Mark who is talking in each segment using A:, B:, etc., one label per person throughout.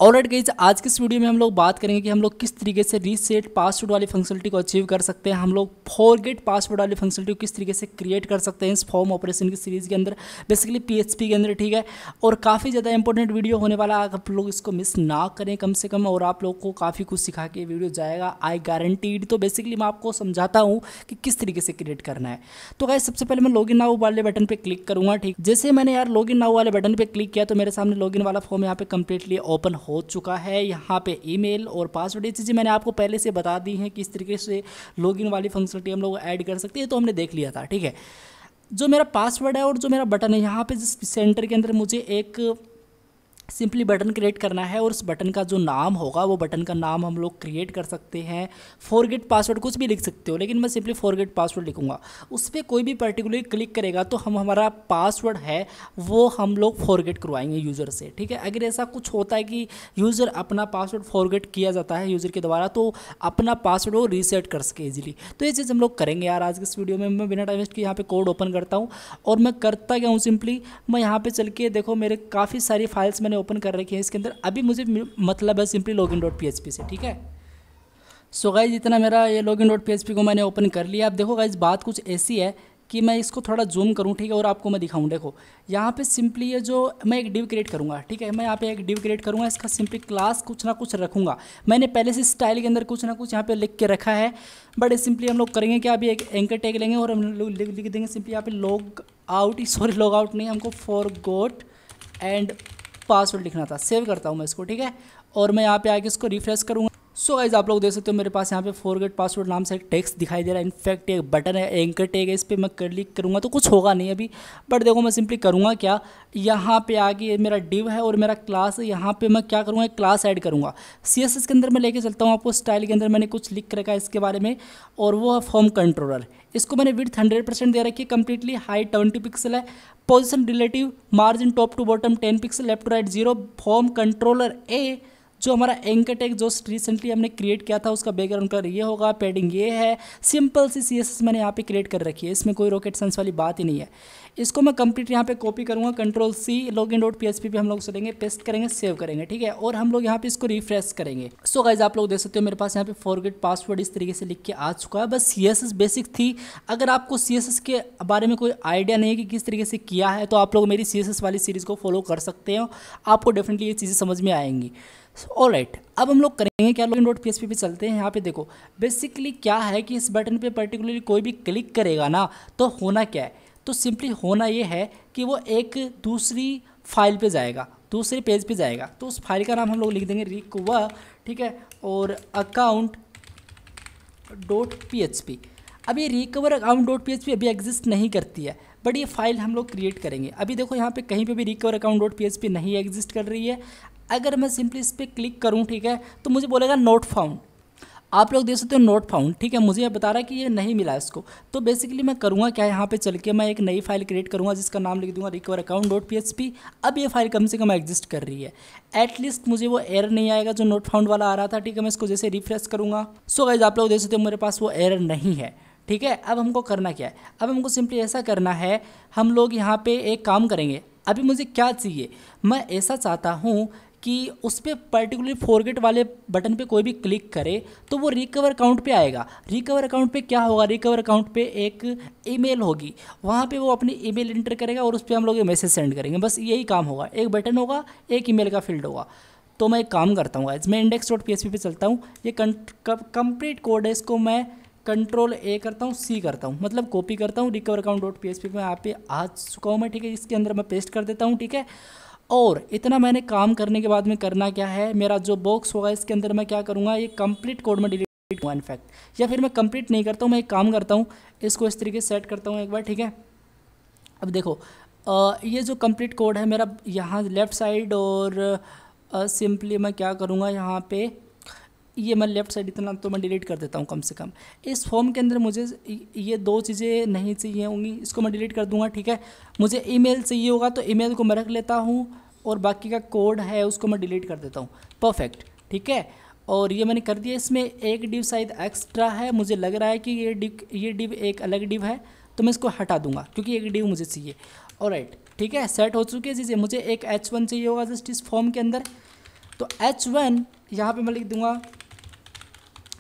A: Alright guys, आज के इस वीडियो में हम लोग बात करेंगे कि हम लोग किस तरीके से रीसेट पासवर्ड वाली फंक्शनलिटी को अचीव कर सकते हैं। हम लोग फॉरगेट पासवर्ड वाली फंक्शनलिटी को किस तरीके से क्रिएट कर सकते हैं इस फॉर्म ऑपरेशन की सीरीज़ के अंदर, बेसिकली पीएचपी के अंदर। ठीक है, और काफ़ी ज़्यादा इंपॉर्टेंट वीडियो होने वाला, आप लोग इसको मिस ना करें कम से कम, और आप लोग को काफ़ी कुछ सिखा के वीडियो जाएगा, आई गारंटीड। तो बेसिकली मैं आपको समझाता हूँ कि किस तरीके से क्रिएट करना है। तो गाइस, सबसे पहले मैं लॉगिन नाउ वाले बटन पे क्लिक करूँगा। ठीक, जैसे मैंने यार लॉगिन नाउ वाले बटन पे क्लिक किया तो मेरे सामने लॉगिन वाला फॉर्म यहाँ पे कंप्लीटली ओपन हो चुका है। यहाँ पे ईमेल और पासवर्ड, ये चीज़ें मैंने आपको पहले से बता दी हैं कि इस तरीके से लॉगिन वाली फंक्शनलिटी हम लोग ऐड कर सकते हैं, तो हमने देख लिया था। ठीक है, जो मेरा पासवर्ड है और जो मेरा बटन है, यहाँ पे जिस सेंटर के अंदर मुझे एक सिंपली बटन क्रिएट करना है, और उस बटन का जो नाम होगा वो बटन का नाम हम लोग क्रिएट कर सकते हैं। फॉरगेट पासवर्ड कुछ भी लिख सकते हो, लेकिन मैं सिंपली फॉरगेट पासवर्ड लिखूंगा। उस पर कोई भी पर्टिकुलर क्लिक करेगा तो हमारा पासवर्ड है वो हम लोग फॉरगेट करवाएंगे यूज़र से। ठीक है, अगर ऐसा कुछ होता है कि यूज़र अपना पासवर्ड फॉरगेट किया जाता है यूज़र के द्वारा, तो अपना पासवर्ड वो रीसेट कर सके इजीली। तो ये चीज़ हम लोग करेंगे यार आज के इस वीडियो में। मैं बिना टाइम वेस्ट के यहाँ पे कोड ओपन करता हूँ, और मैं करता क्या हूँ, सिंपली मैं यहाँ पे चल के देखो मेरे काफ़ी सारी फाइल्स मैंने ओपन कर रखी है इसके अंदर। अभी मुझे मतलब है सिंपली login.php से। ठीक है, सो गाइज इतना मेरा ये login.php को मैंने ओपन कर लिया। अब देखो गाइज, बात कुछ ऐसी है कि मैं इसको थोड़ा जूम करूँ, ठीक है, और आपको मैं दिखाऊँ। देखो यहाँ पे सिंपली ये जो मैं एक डिव क्रिएट करूँगा, ठीक है, मैं यहाँ पे एक डिव क्रिएट करूँगा, इसका सिंपली क्लास कुछ ना कुछ रखूँगा। मैंने पहले से स्टाइल के अंदर कुछ ना कुछ यहाँ पे लिख के रखा है, बट सिंपली हम लोग करेंगे कि अभी एक एंकर टैग लेंगे और हम लोग लिख देंगे सिंपली यहाँ पे लॉग आउट नहीं, हमको फॉरगॉट एंड पासवर्ड लिखना था। सेव करता हूँ मैं इसको, ठीक है, और मैं यहाँ पे आके इसको रिफ्रेश करूँगा। सो गाइज, आप लोग देख सकते हो मेरे पास यहाँ पे फॉरगेट पासवर्ड नाम से एक टेक्स्ट दिखाई दे रहा है। इनफैक्ट एक बटन है, एंकर टैग है, इस पर मैं क्लिक करूँगा तो कुछ होगा नहीं अभी, बट देखो मैं सिंपली करूँगा क्या, यहाँ पे आगे मेरा डिव है और मेरा क्लास है। यहाँ पे मैं क्या करूँगा, एक क्लास ऐड करूँगा। CSS के अंदर मैं लेके चलता हूँ आपको, स्टाइल के अंदर मैंने कुछ लिख रखा है इसके बारे में, और वो है फॉर्म कंट्रोलर। इसको मैंने विड्थ 100% दे रखी है, कंप्लीटली हाइट 20 पिक्सल है, position relative margin top to bottom 10 pixel, left to right 0। Form controller ए जो हमारा एंकर टैग जो रिसेंटली हमने क्रिएट किया था उसका बैकग्राउंड कलर ये होगा, पैडिंग ये है। सिंपल सी CSS मैंने यहाँ पे क्रिएट कर रखी है, इसमें कोई रॉकेट साइंस वाली बात ही नहीं है। इसको मैं कंप्लीट यहाँ पे कॉपी करूँगा, Ctrl+C login.php पे हम लोग चलेंगे, पेस्ट करेंगे, सेव करेंगे। ठीक है, और हम लोग यहाँ पे इसको रिफ्रेश करेंगे। सो गाइज, आप लोग देख सकते हो मेरे पास यहाँ पे फॉरगेट पासवर्ड इस तरीके से लिख के आ चुका है। बस CSS बेसिक थी। अगर आपको CSS के बारे में कोई आइडिया नहीं है कि किस तरीके से किया है, तो आप लोग मेरी CSS वाली सीरीज़ को फॉलो कर सकते हो, आपको डेफिनेटली ये चीज़ें समझ में आएंगी। ऑलराइट, अब हम लोग करेंगे क्या, login.php पे चलते हैं। यहाँ पे देखो बेसिकली क्या है कि इस बटन पे पर्टिकुलरली कोई भी क्लिक करेगा ना, तो होना क्या है, तो सिंपली होना ये है कि वो एक दूसरी फाइल पे जाएगा, दूसरे पेज पे जाएगा। तो उस फाइल का नाम हम लोग लिख देंगे रिकवर, ठीक है, और account.php। अब ये रिकवर account.php अभी एग्जिस्ट नहीं करती है, बट ये फाइल हम लोग क्रिएट करेंगे। अभी देखो यहाँ पे कहीं पे भी रिकवर account.php नहीं एग्जिस्ट कर रही है। अगर मैं सिंपली इस पर क्लिक करूँ, ठीक है, तो मुझे बोलेगा नोट फाउंड। आप लोग देख सकते हो नोट फाउंड, ठीक है, मुझे ये बता रहा है कि ये नहीं मिला इसको। तो बेसिकली मैं करूँगा क्या, यहाँ पे चल के मैं एक नई फाइल क्रिएट करूँगा जिसका नाम लिख दूँगा रिकवर account.php। अब ये फाइल कम से कम एग्जिस्ट कर रही है, एटलीस्ट मुझे वो एरर नहीं आएगा जो नोट फाउंड वाला आ रहा था। ठीक है, मैं इसको जैसे रिफ्रेश करूँगा, सो गाइस आप लोग देख सकते हो मेरे पास वो एरर नहीं है। ठीक है, अब हमको करना क्या है, अब हमको सिंपली ऐसा करना है, हम लोग यहाँ पे एक काम करेंगे। अभी मुझे क्या चाहिए, मैं ऐसा चाहता हूँ कि उस पर पर्टिकुलरली फॉरगेट वाले बटन पे कोई भी क्लिक करे तो वो रिकवर अकाउंट पे आएगा। रिकवर अकाउंट पे क्या होगा, रिकवर अकाउंट पे एक ईमेल होगी, वहाँ पे वो अपनी ईमेल एंटर करेगा और उस पर हम लोग मैसेज सेंड करेंगे। बस यही काम होगा, एक बटन होगा, एक ईमेल का फील्ड होगा। तो मैं एक काम करता हूँ आज, मैं index.php पे चलता हूँ। ये कंप्लीट कोड है, इसको मैं Ctrl+A करता हूँ, C करता हूँ, मतलब कॉपी करता हूँ। रिकवर account.php पे यहाँ पे आ चुका हूँ मैं, ठीक है, इसके अंदर मैं पेस्ट कर देता हूँ। ठीक है, और इतना मैंने काम करने के बाद में करना क्या है, मेरा जो बॉक्स होगा इसके अंदर मैं क्या करूँगा, ये कंप्लीट कोड में डिलीट करूँगा इनफैक्ट, या फिर मैं कंप्लीट नहीं करता हूँ, मैं एक काम करता हूँ, इसको इस तरीके से सेट करता हूँ एक बार। ठीक है, अब देखो ये जो कंप्लीट कोड है मेरा यहाँ लेफ़्ट साइड, और सिंपली मैं क्या करूँगा, यहाँ पे ये मैं लेफ़्ट साइड इतना तो मैं डिलीट कर देता हूँ कम से कम। इस फॉर्म के अंदर मुझे ये दो चीज़ें नहीं चाहिए होंगी, इसको मैं डिलीट कर दूँगा। ठीक है, मुझे ईमेल चाहिए होगा तो ईमेल को मैं रख लेता हूँ, और बाकी का कोड है उसको मैं डिलीट कर देता हूँ। परफेक्ट, ठीक है, और ये मैंने कर दिया। इसमें एक डिव शायद एक्स्ट्रा है, मुझे लग रहा है कि ये डिव एक अलग डिव है, तो मैं इसको हटा दूंगा क्योंकि एक डिव मुझे चाहिए। ऑलराइट, ठीक है, सेट हो चुकी है चीज़ें। मुझे एक H1 चाहिए होगा जस्ट इस फॉर्म के अंदर, तो H1 यहाँ पे मैं लिख दूंगा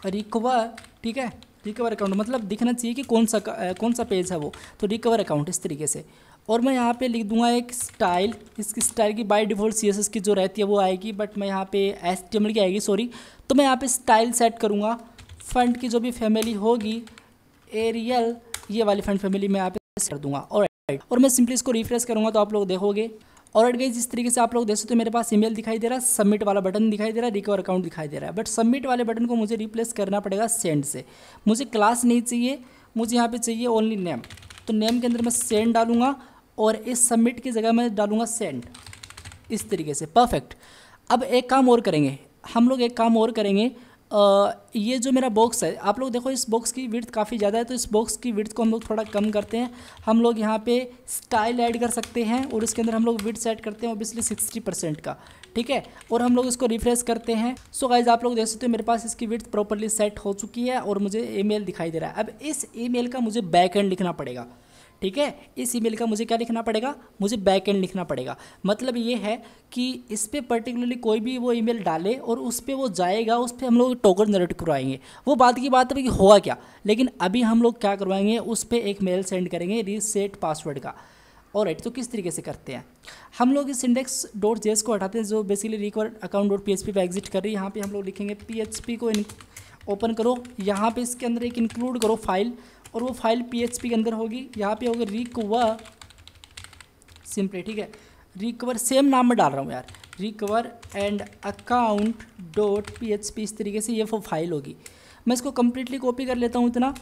A: रिकवर, ठीक है, रिकवर अकाउंट मतलब दिखना चाहिए कि कौन सा पेज है वो, तो रिकवर अकाउंट इस तरीके से। और मैं यहाँ पे लिख दूंगा एक स्टाइल, इसकी स्टाइल की बाय डिफ़ॉल्ट CSS की जो रहती है वो आएगी, बट मैं यहाँ पे HTML की आएगी सॉरी। तो मैं यहाँ पे स्टाइल सेट करूँगा, फंड की जो भी फैमिली होगी एरियल, ये वाली फंड फैमिली मैं यहाँ पे कर दूंगा। और मैं सिंपली इसको रिफ्रेश करूँगा तो आप लोग देखोगे। और गाइस जिस तरीके से आप लोग देख सकते हो मेरे पास ईमेल दिखाई दे रहा है, सबमिट वाला बटन दिखाई दे रहा है, रिकवर अकाउंट दिखाई दे रहा है। बट सबमिट वाले बटन को मुझे रिप्लेस करना पड़ेगा सेंड से। मुझे क्लास नहीं चाहिए, मुझे यहाँ पे चाहिए ओनली नेम। तो नेम के अंदर मैं सेंड डालूंगा और इस सबमिट की जगह मैं डालूंगा सेंड, इस तरीके से। परफेक्ट। अब एक काम और करेंगे हम लोग, एक काम और करेंगे। ये जो मेरा बॉक्स है, आप लोग देखो इस बॉक्स की विड्थ काफ़ी ज़्यादा है, तो इस बॉक्स की विड्थ को हम लोग थोड़ा कम करते हैं। हम लोग यहाँ पे स्टाइल ऐड कर सकते हैं और इसके अंदर हम लोग विड्थ सेट करते हैं ऑब्वियसली 60% का, ठीक है। और हम लोग इसको रिफ्रेश करते हैं। सो गाइज आप लोग देख सकते हो मेरे पास इसकी विड्थ प्रॉपरली सेट हो चुकी है और मुझे ईमेल दिखाई दे रहा है। अब इस ईमेल का मुझे बैक एंड लिखना पड़ेगा, ठीक है। इस ईमेल का मुझे क्या लिखना पड़ेगा, मुझे बैक एंड लिखना पड़ेगा। मतलब ये है कि इस पर पर्टिकुलरली कोई भी वो ईमेल डाले और उस पर वो जाएगा, उस पर हम लोग टोकन जनरेट करवाएंगे। वो बात की बात है कि होगा क्या, लेकिन अभी हम लोग क्या करवाएंगे, उस पर एक मेल सेंड करेंगे रीसेट पासवर्ड का। ऑलराइट, तो किस तरीके से करते हैं हम लोग, इस index.js को हटाते हैं जो बेसिकली रिकवर अकाउंट.php पे एग्जिट कर रही है। यहाँ पे हम लोग लिखेंगे PHP को ओपन करो, यहाँ पे इसके अंदर एक इंक्लूड करो फाइल, और वो फाइल PHP के अंदर होगी। यहाँ पे होगा रिकवर सिंपली, ठीक है, रिकवर सेम नाम में डाल रहा हूँ यार, रिकवर एंड अकाउंट.php, इस तरीके से ये वो फाइल होगी। मैं इसको कम्प्लीटली कॉपी कर लेता हूँ इतना,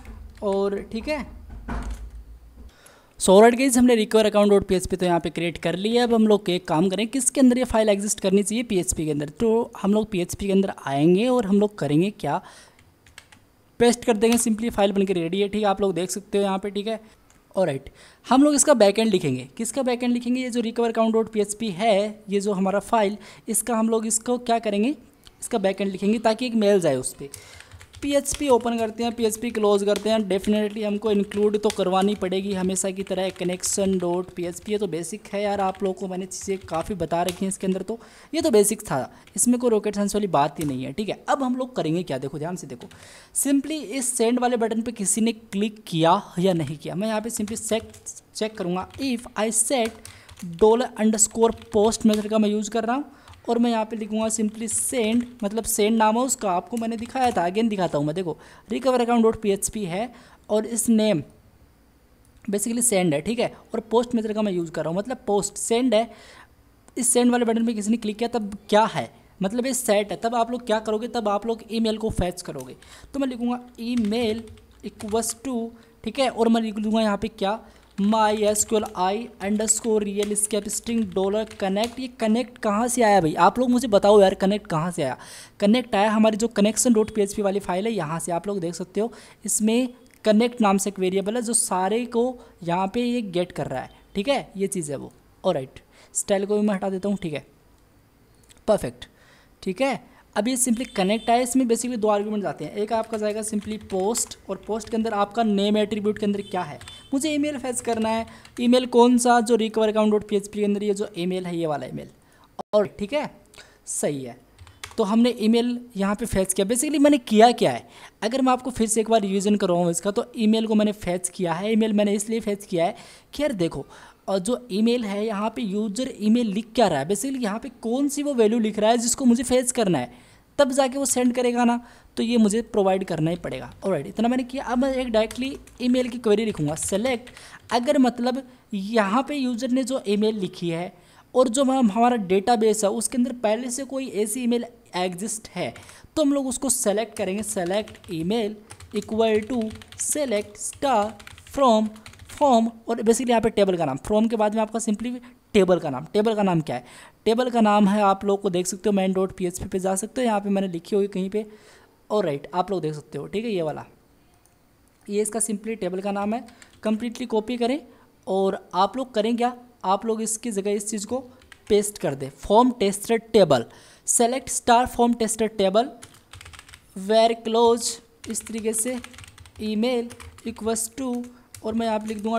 A: और ठीक है। सो ऑलराइट गाइस, हमने रिकवर अकाउंट.php तो यहाँ पे क्रिएट कर लिया। अब हम लोग एक काम करें, किसके अंदर ये फाइल एग्जिस्ट करनी चाहिए, PHP के अंदर। तो हम लोग PHP के अंदर आएंगे और हम लोग करेंगे क्या, पेस्ट कर देंगे, सिंपली फाइल बनकर रेडी है, ठीक है, आप लोग देख सकते हो यहाँ पे, ठीक है। ऑलराइट, हम लोग इसका बैकएंड लिखेंगे। किसका बैकएंड लिखेंगे, ये जो रिकवर अकाउंट.php है, ये जो हमारा फाइल, इसका हम लोग इसको क्या करेंगे, इसका बैकएंड लिखेंगे ताकि एक मेल जाए उस पर। PHP ओपन करते हैं, PHP क्लोज करते हैं। डेफिनेटली हमको इंक्लूड तो करवानी पड़ेगी हमेशा की तरह connection.php, ये तो बेसिक है यार, आप लोगों को मैंने चीज़ें काफ़ी बता रखी हैं इसके अंदर, तो ये तो बेसिक था, इसमें कोई रॉकेट साइंस वाली बात ही नहीं है, ठीक है। अब हम लोग करेंगे क्या, देखो ध्यान से देखो, सिंपली इस सेंड वाले बटन पे किसी ने क्लिक किया या नहीं किया। मैं यहाँ पे सिंपली चेक करूँगा, if I set $_post method का मैं यूज़ कर रहा हूँ, और मैं यहाँ पे लिखूँगा सिंपली सेंड, मतलब सेंड नाम है उसका, आपको मैंने दिखाया था, अगेन दिखाता हूँ मैं। देखो रिकवर अकाउंट.php है और इस नेम बेसिकली सेंड है, ठीक है, और पोस्ट मेथड का मैं यूज़ कर रहा हूँ, मतलब पोस्ट सेंड है। इस सेंड वाले बटन पे किसी ने क्लिक किया तब क्या है, मतलब ये सेट है, तब आप लोग क्या करोगे, तब आप लोग ईमेल को फैच करोगे। तो मैं लिखूँगा ईमेल इक्वल्स टू, ठीक है, और मैं लिख दूँगा यहाँ पे क्या, MySQLi_real escape string $connect। ये कनेक्ट कहाँ से आया भाई, आप लोग मुझे बताओ यार, कनेक्ट कहाँ से आया। कनेक्ट आया हमारी जो connection.php वाली फाइल है, यहाँ से आप लोग देख सकते हो, इसमें कनेक्ट नाम से एक वेरिएबल है जो सारे को यहाँ पे ये गेट कर रहा है, ठीक है, ये चीज़ है वो। ऑलराइट, स्टाइल को भी मैं हटा देता हूँ, ठीक है, परफेक्ट, ठीक है। अब ये सिंपली कनेक्ट आया, इसमें बेसिकली दो आर्गुमेंट आते हैं। एक आपका जाएगा सिंपली पोस्ट, और पोस्ट के अंदर आपका नेम एट्रीब्यूट के अंदर क्या है, मुझे ईमेल फैच करना है। ईमेल कौन सा, जो रिकवर अकाउंट.php के अंदर ये जो ईमेल है, ये वाला ईमेल, और ठीक है, सही है। तो हमने ईमेल यहाँ पे फैच किया। बेसिकली मैंने किया क्या है, अगर मैं आपको फिर से एक बार रिवीजन करवाऊँ इसका, तो ईमेल को मैंने फैच किया है। ईमेल मैंने इसलिए फैच किया है कि यार देखो, और जो ईमेल है यहाँ पे यूजर ईमेल लिख क्या रहा है, बेसिकली यहाँ पे कौन सी वो वैल्यू लिख रहा है जिसको मुझे फैच करना है, तब जाके वो सेंड करेगा ना, तो ये मुझे प्रोवाइड करना ही पड़ेगा। ऑलराइट, इतना मैंने किया। अब मैं एक डायरेक्टली ईमेल की क्वेरी लिखूंगा, सेलेक्ट, अगर मतलब यहाँ पे यूजर ने जो ईमेल लिखी है और जो हमारा डेटाबेस है उसके अंदर पहले से कोई ऐसी ईमेल एग्जिस्ट है, तो हम लोग उसको सेलेक्ट करेंगे। Select email equal to select star from form, और बेसिकली यहाँ पे टेबल का नाम, फ्रॉम के बाद में आपका सिंपली टेबल का नाम। टेबल का नाम क्या है, टेबल का नाम है, आप लोग को देख सकते हो, main.php पे जा सकते हो, यहाँ पे मैंने लिखी हुई कहीं पे, और राइट आप लोग देख सकते हो, ठीक है, ये वाला, ये इसका सिंपली टेबल का नाम है। कंप्लीटली कॉपी करें और आप लोग करें क्या, आप लोग इसकी जगह इस चीज़ को पेस्ट कर दें, form tester table, select star form tester table where clause, इस तरीके से ईमेल इक्वल्स टू, और मैं यहाँ पे लिख दूंगा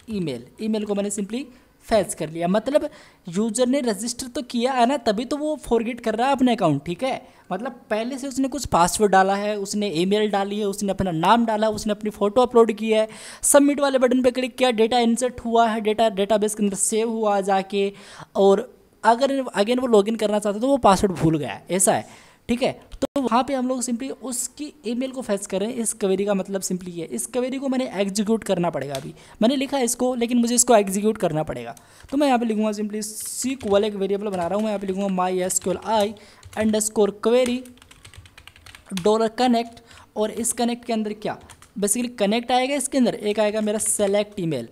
A: $email। ईमेल को मैंने सिंपली फैच कर लिया। मतलब यूज़र ने रजिस्टर तो किया है ना, तभी तो वो फॉरगेट कर रहा है अपने अकाउंट, ठीक है। मतलब पहले से उसने कुछ पासवर्ड डाला है, उसने ईमेल डाली है, उसने अपना नाम डाला, उसने अपनी फ़ोटो अपलोड की है, सबमिट वाले बटन पे क्लिक किया, डेटा इंसर्ट हुआ है, डेटाबेस के अंदर सेव हुआ जाके, और अगर अगेन वो लॉगिन करना चाहता है तो वो पासवर्ड भूल गया है, ऐसा है, ठीक है। तो वहाँ पे हम लोग सिंपली उसकी ईमेल को फैच करें। इस क्वेरी का मतलब सिंपली है, इस क्वेरी को मैंने एग्जीक्यूट करना पड़ेगा। अभी मैंने लिखा है इसको, लेकिन मुझे इसको एग्जीक्यूट करना पड़ेगा। तो मैं यहाँ पे लिखूँगा सिंपली SQL, एक वेरिएबल बना रहा हूँ मैं, यहाँ पे लिखूँगा MySQLi_query $connect, और इस कनेक्ट के अंदर क्या बेसिकली कनेक्ट आएगा, इसके अंदर एक आएगा मेरा सेलेक्ट ईमेल,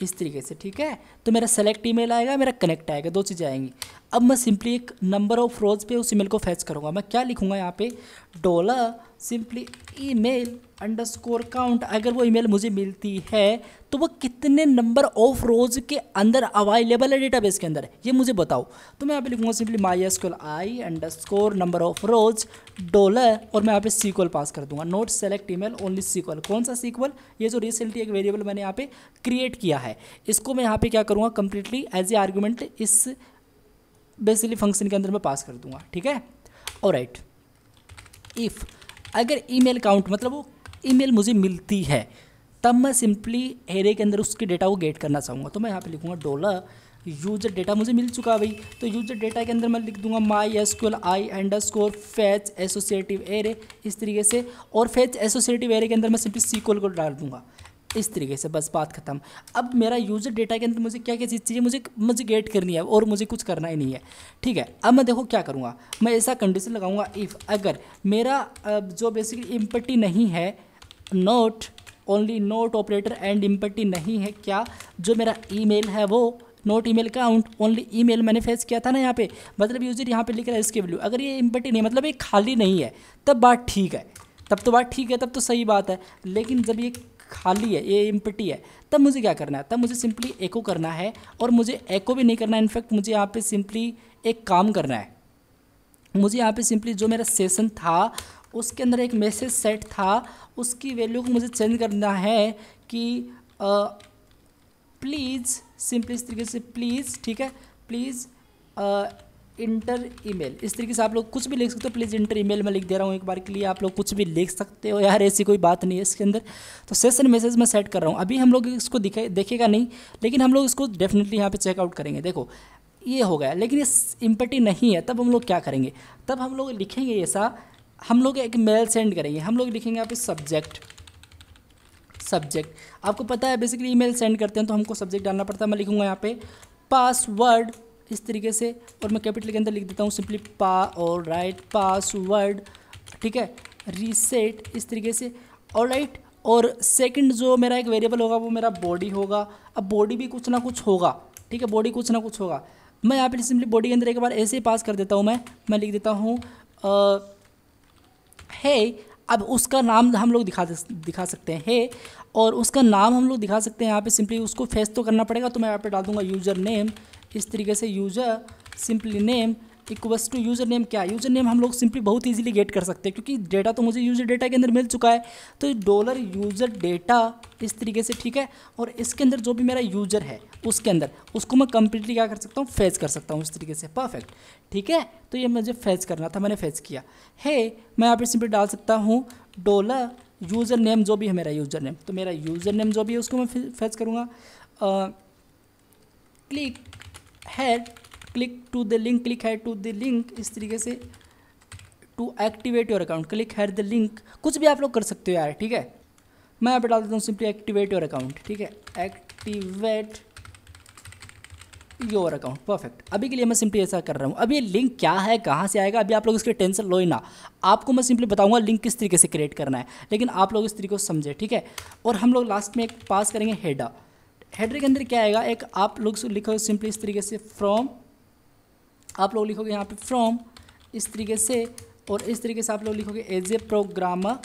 A: इस तरीके से, ठीक है। तो मेरा सेलेक्ट ईमेल आएगा, मेरा कनेक्ट आएगा, दो चीज़ें आएंगी। अब मैं सिंपली एक नंबर ऑफ रोज पे उस ईमेल को फैच करूँगा। मैं क्या लिखूँगा यहाँ पे, डॉलर सिंपली email_count। अगर वो ईमेल मुझे मिलती है तो वो कितने नंबर ऑफ रोज के अंदर अवेलेबल है डेटाबेस के अंदर, ये मुझे बताओ। तो मैं यहाँ पे लिखूँगा simply MySQLi_number of rows dollar, और मैं यहाँ पे SQL पास कर दूंगा, note select email only SQL। कौन सा SQL, ये जो रिसेंटली एक वेरिएबल मैंने यहाँ पे क्रिएट किया है, इसको मैं यहाँ पे क्या करूँगा, कंप्लीटली एज ए आर्गूमेंट इस बेसिकली फंक्शन के अंदर मैं पास कर दूंगा, ठीक है। ऑलराइट, इफ़ अगर ईमेल काउंट मतलब वो ईमेल मुझे मिलती है, तब मैं सिंपली एरे के अंदर उसके डेटा को गेट करना चाहूँगा। तो मैं यहाँ पे लिखूँगा डॉलर यूजर डेटा मुझे मिल चुका है भाई, तो यूजर डेटा के अंदर मैं लिख दूंगा MySQLi_fetch एसोसिएटिव एरे, इस तरीके से, और फैच एसोसिएटिव एरे के अंदर मैं सिंपली SQL को डाल दूंगा, इस तरीके से, बस बात खत्म। अब मेरा यूजर डेटा के अंदर मुझे क्या क्या चीज़ चाहिए, मुझे गेट करनी है, और मुझे कुछ करना ही नहीं है, ठीक है। अब मैं देखो क्या करूँगा, मैं ऐसा कंडीशन लगाऊंगा, इफ़ अगर मेरा जो बेसिकली इम्पटी नहीं है, note only note operator and empty नहीं है, क्या जो मेरा ईमेल है वो note email count only email मैंने फेच किया था ना यहाँ पे, मतलब यूजर यहाँ पे लिख रहा है इसके वैल्यू, अगर ये इम्पटी नहीं मतलब ये खाली नहीं है, तब बात ठीक है, तब तो बात ठीक है, तब तो सही बात है। लेकिन जब ये खाली है, ये इम्पटी है, तब मुझे क्या करना है, तब मुझे सिंपली एको करना है, और मुझे एको भी नहीं करना है, इनफैक्ट मुझे यहाँ पे सिंपली एक काम करना है। मुझे यहाँ पे सिंपली जो मेरा सेशन था उसके अंदर एक मैसेज सेट था, उसकी वैल्यू को मुझे चेंज करना है कि प्लीज़, सिंपली इस तरीके से प्लीज़, ठीक है, प्लीज़ इंटर ईमेल, इस तरीके से आप लोग कुछ भी लिख सकते हो, प्लीज़ इंटर ईमेल मैं लिख दे रहा हूँ एक बार के लिए, आप लोग कुछ भी लिख सकते हो यार, ऐसी कोई बात नहीं है इसके अंदर। तो सेशन मैसेज मैं सेट कर रहा हूँ, अभी हम लोग इसको देखेगा नहीं, लेकिन हम लोग इसको डेफिनेटली यहाँ पे चेकआउट करेंगे। देखो ये हो गया, लेकिन ये इम्पटी नहीं है, तब हम लोग क्या करेंगे, तब हम लोग लिखेंगे ऐसा, हम लोग एक मेल सेंड करेंगे, हम लोग लिखेंगे यहाँ पे सब्जेक्ट। आपको पता है बेसिकली ईमेल सेंड करते हैं तो हमको सब्जेक्ट डालना पड़ता है। मैं लिखूँगा यहाँ पे पासवर्ड, इस तरीके से, और मैं कैपिटल के अंदर लिख देता हूँ सिंपली और राइट पासवर्ड, ठीक है, रीसेट, इस तरीके से, और राइट। और सेकंड जो मेरा एक वेरिएबल होगा वो मेरा बॉडी होगा। अब बॉडी भी कुछ ना कुछ होगा, ठीक है, बॉडी कुछ ना कुछ होगा। मैं यहाँ पे सिंपली बॉडी के अंदर एक बार ऐसे ही पास कर देता हूँ, मैं लिख देता हूँ है। अब उसका नाम हम लोग दिखा सकते हैं है, और उसका नाम हम लोग दिखा सकते हैं यहाँ पे, सिंपली उसको फेस तो करना पड़ेगा, तो मैं यहाँ पे डाल दूंगा यूज़र नेम, इस तरीके से, user simply name equals to user name. क्या यूज़र नेम हम लोग सिंपली बहुत इजीली गेट कर सकते हैं, क्योंकि डेटा तो मुझे यूज़र डेटा के अंदर मिल चुका है, तो डॉलर यूज़र डेटा इस तरीके से, ठीक है। और इसके अंदर जो भी मेरा यूज़र है उसके अंदर उसको मैं कंप्लीटली क्या कर सकता हूँ, फेच कर सकता हूँ इस तरीके से, परफेक्ट, ठीक है। तो ये मुझे फेच करना था, मैंने फेच किया है। मैं यहाँ पर सिंपली डाल सकता हूँ डॉलर यूज़र नेम, जो भी है मेरा यूज़र नेम, तो मेरा यूज़र नेम जो भी है उसको मैं फेच करूँगा। Click head to the link, इस तरीके से, to activate your account, click head the link, कुछ भी आप लोग कर सकते हो यार, ठीक है। मैं यहाँ पे डाल देता हूँ सिंपली एक्टिवेट योर अकाउंट, ठीक है, एक्टिवेट योर अकाउंट, परफेक्ट। अभी के लिए मैं सिंपली ऐसा कर रहा हूँ। अब ये लिंक क्या है, कहाँ से आएगा, अभी आप लोग इसके टेंशन लो ही ना, आपको मैं सिंपली बताऊंगा लिंक किस तरीके से क्रिएट करना है, लेकिन आप लोग इस तरीके को समझे, ठीक है। और हम लोग लास्ट में एक पास करेंगे हेडर के अंदर क्या आएगा, एक आप लोग लिखो सिंपली इस तरीके से फ्रॉम, आप लोग लिखोगे यहाँ पे फ्रॉम इस तरीके से, और इस तरीके से आप लोग लिखोगे एज ए प्रोग्रामर,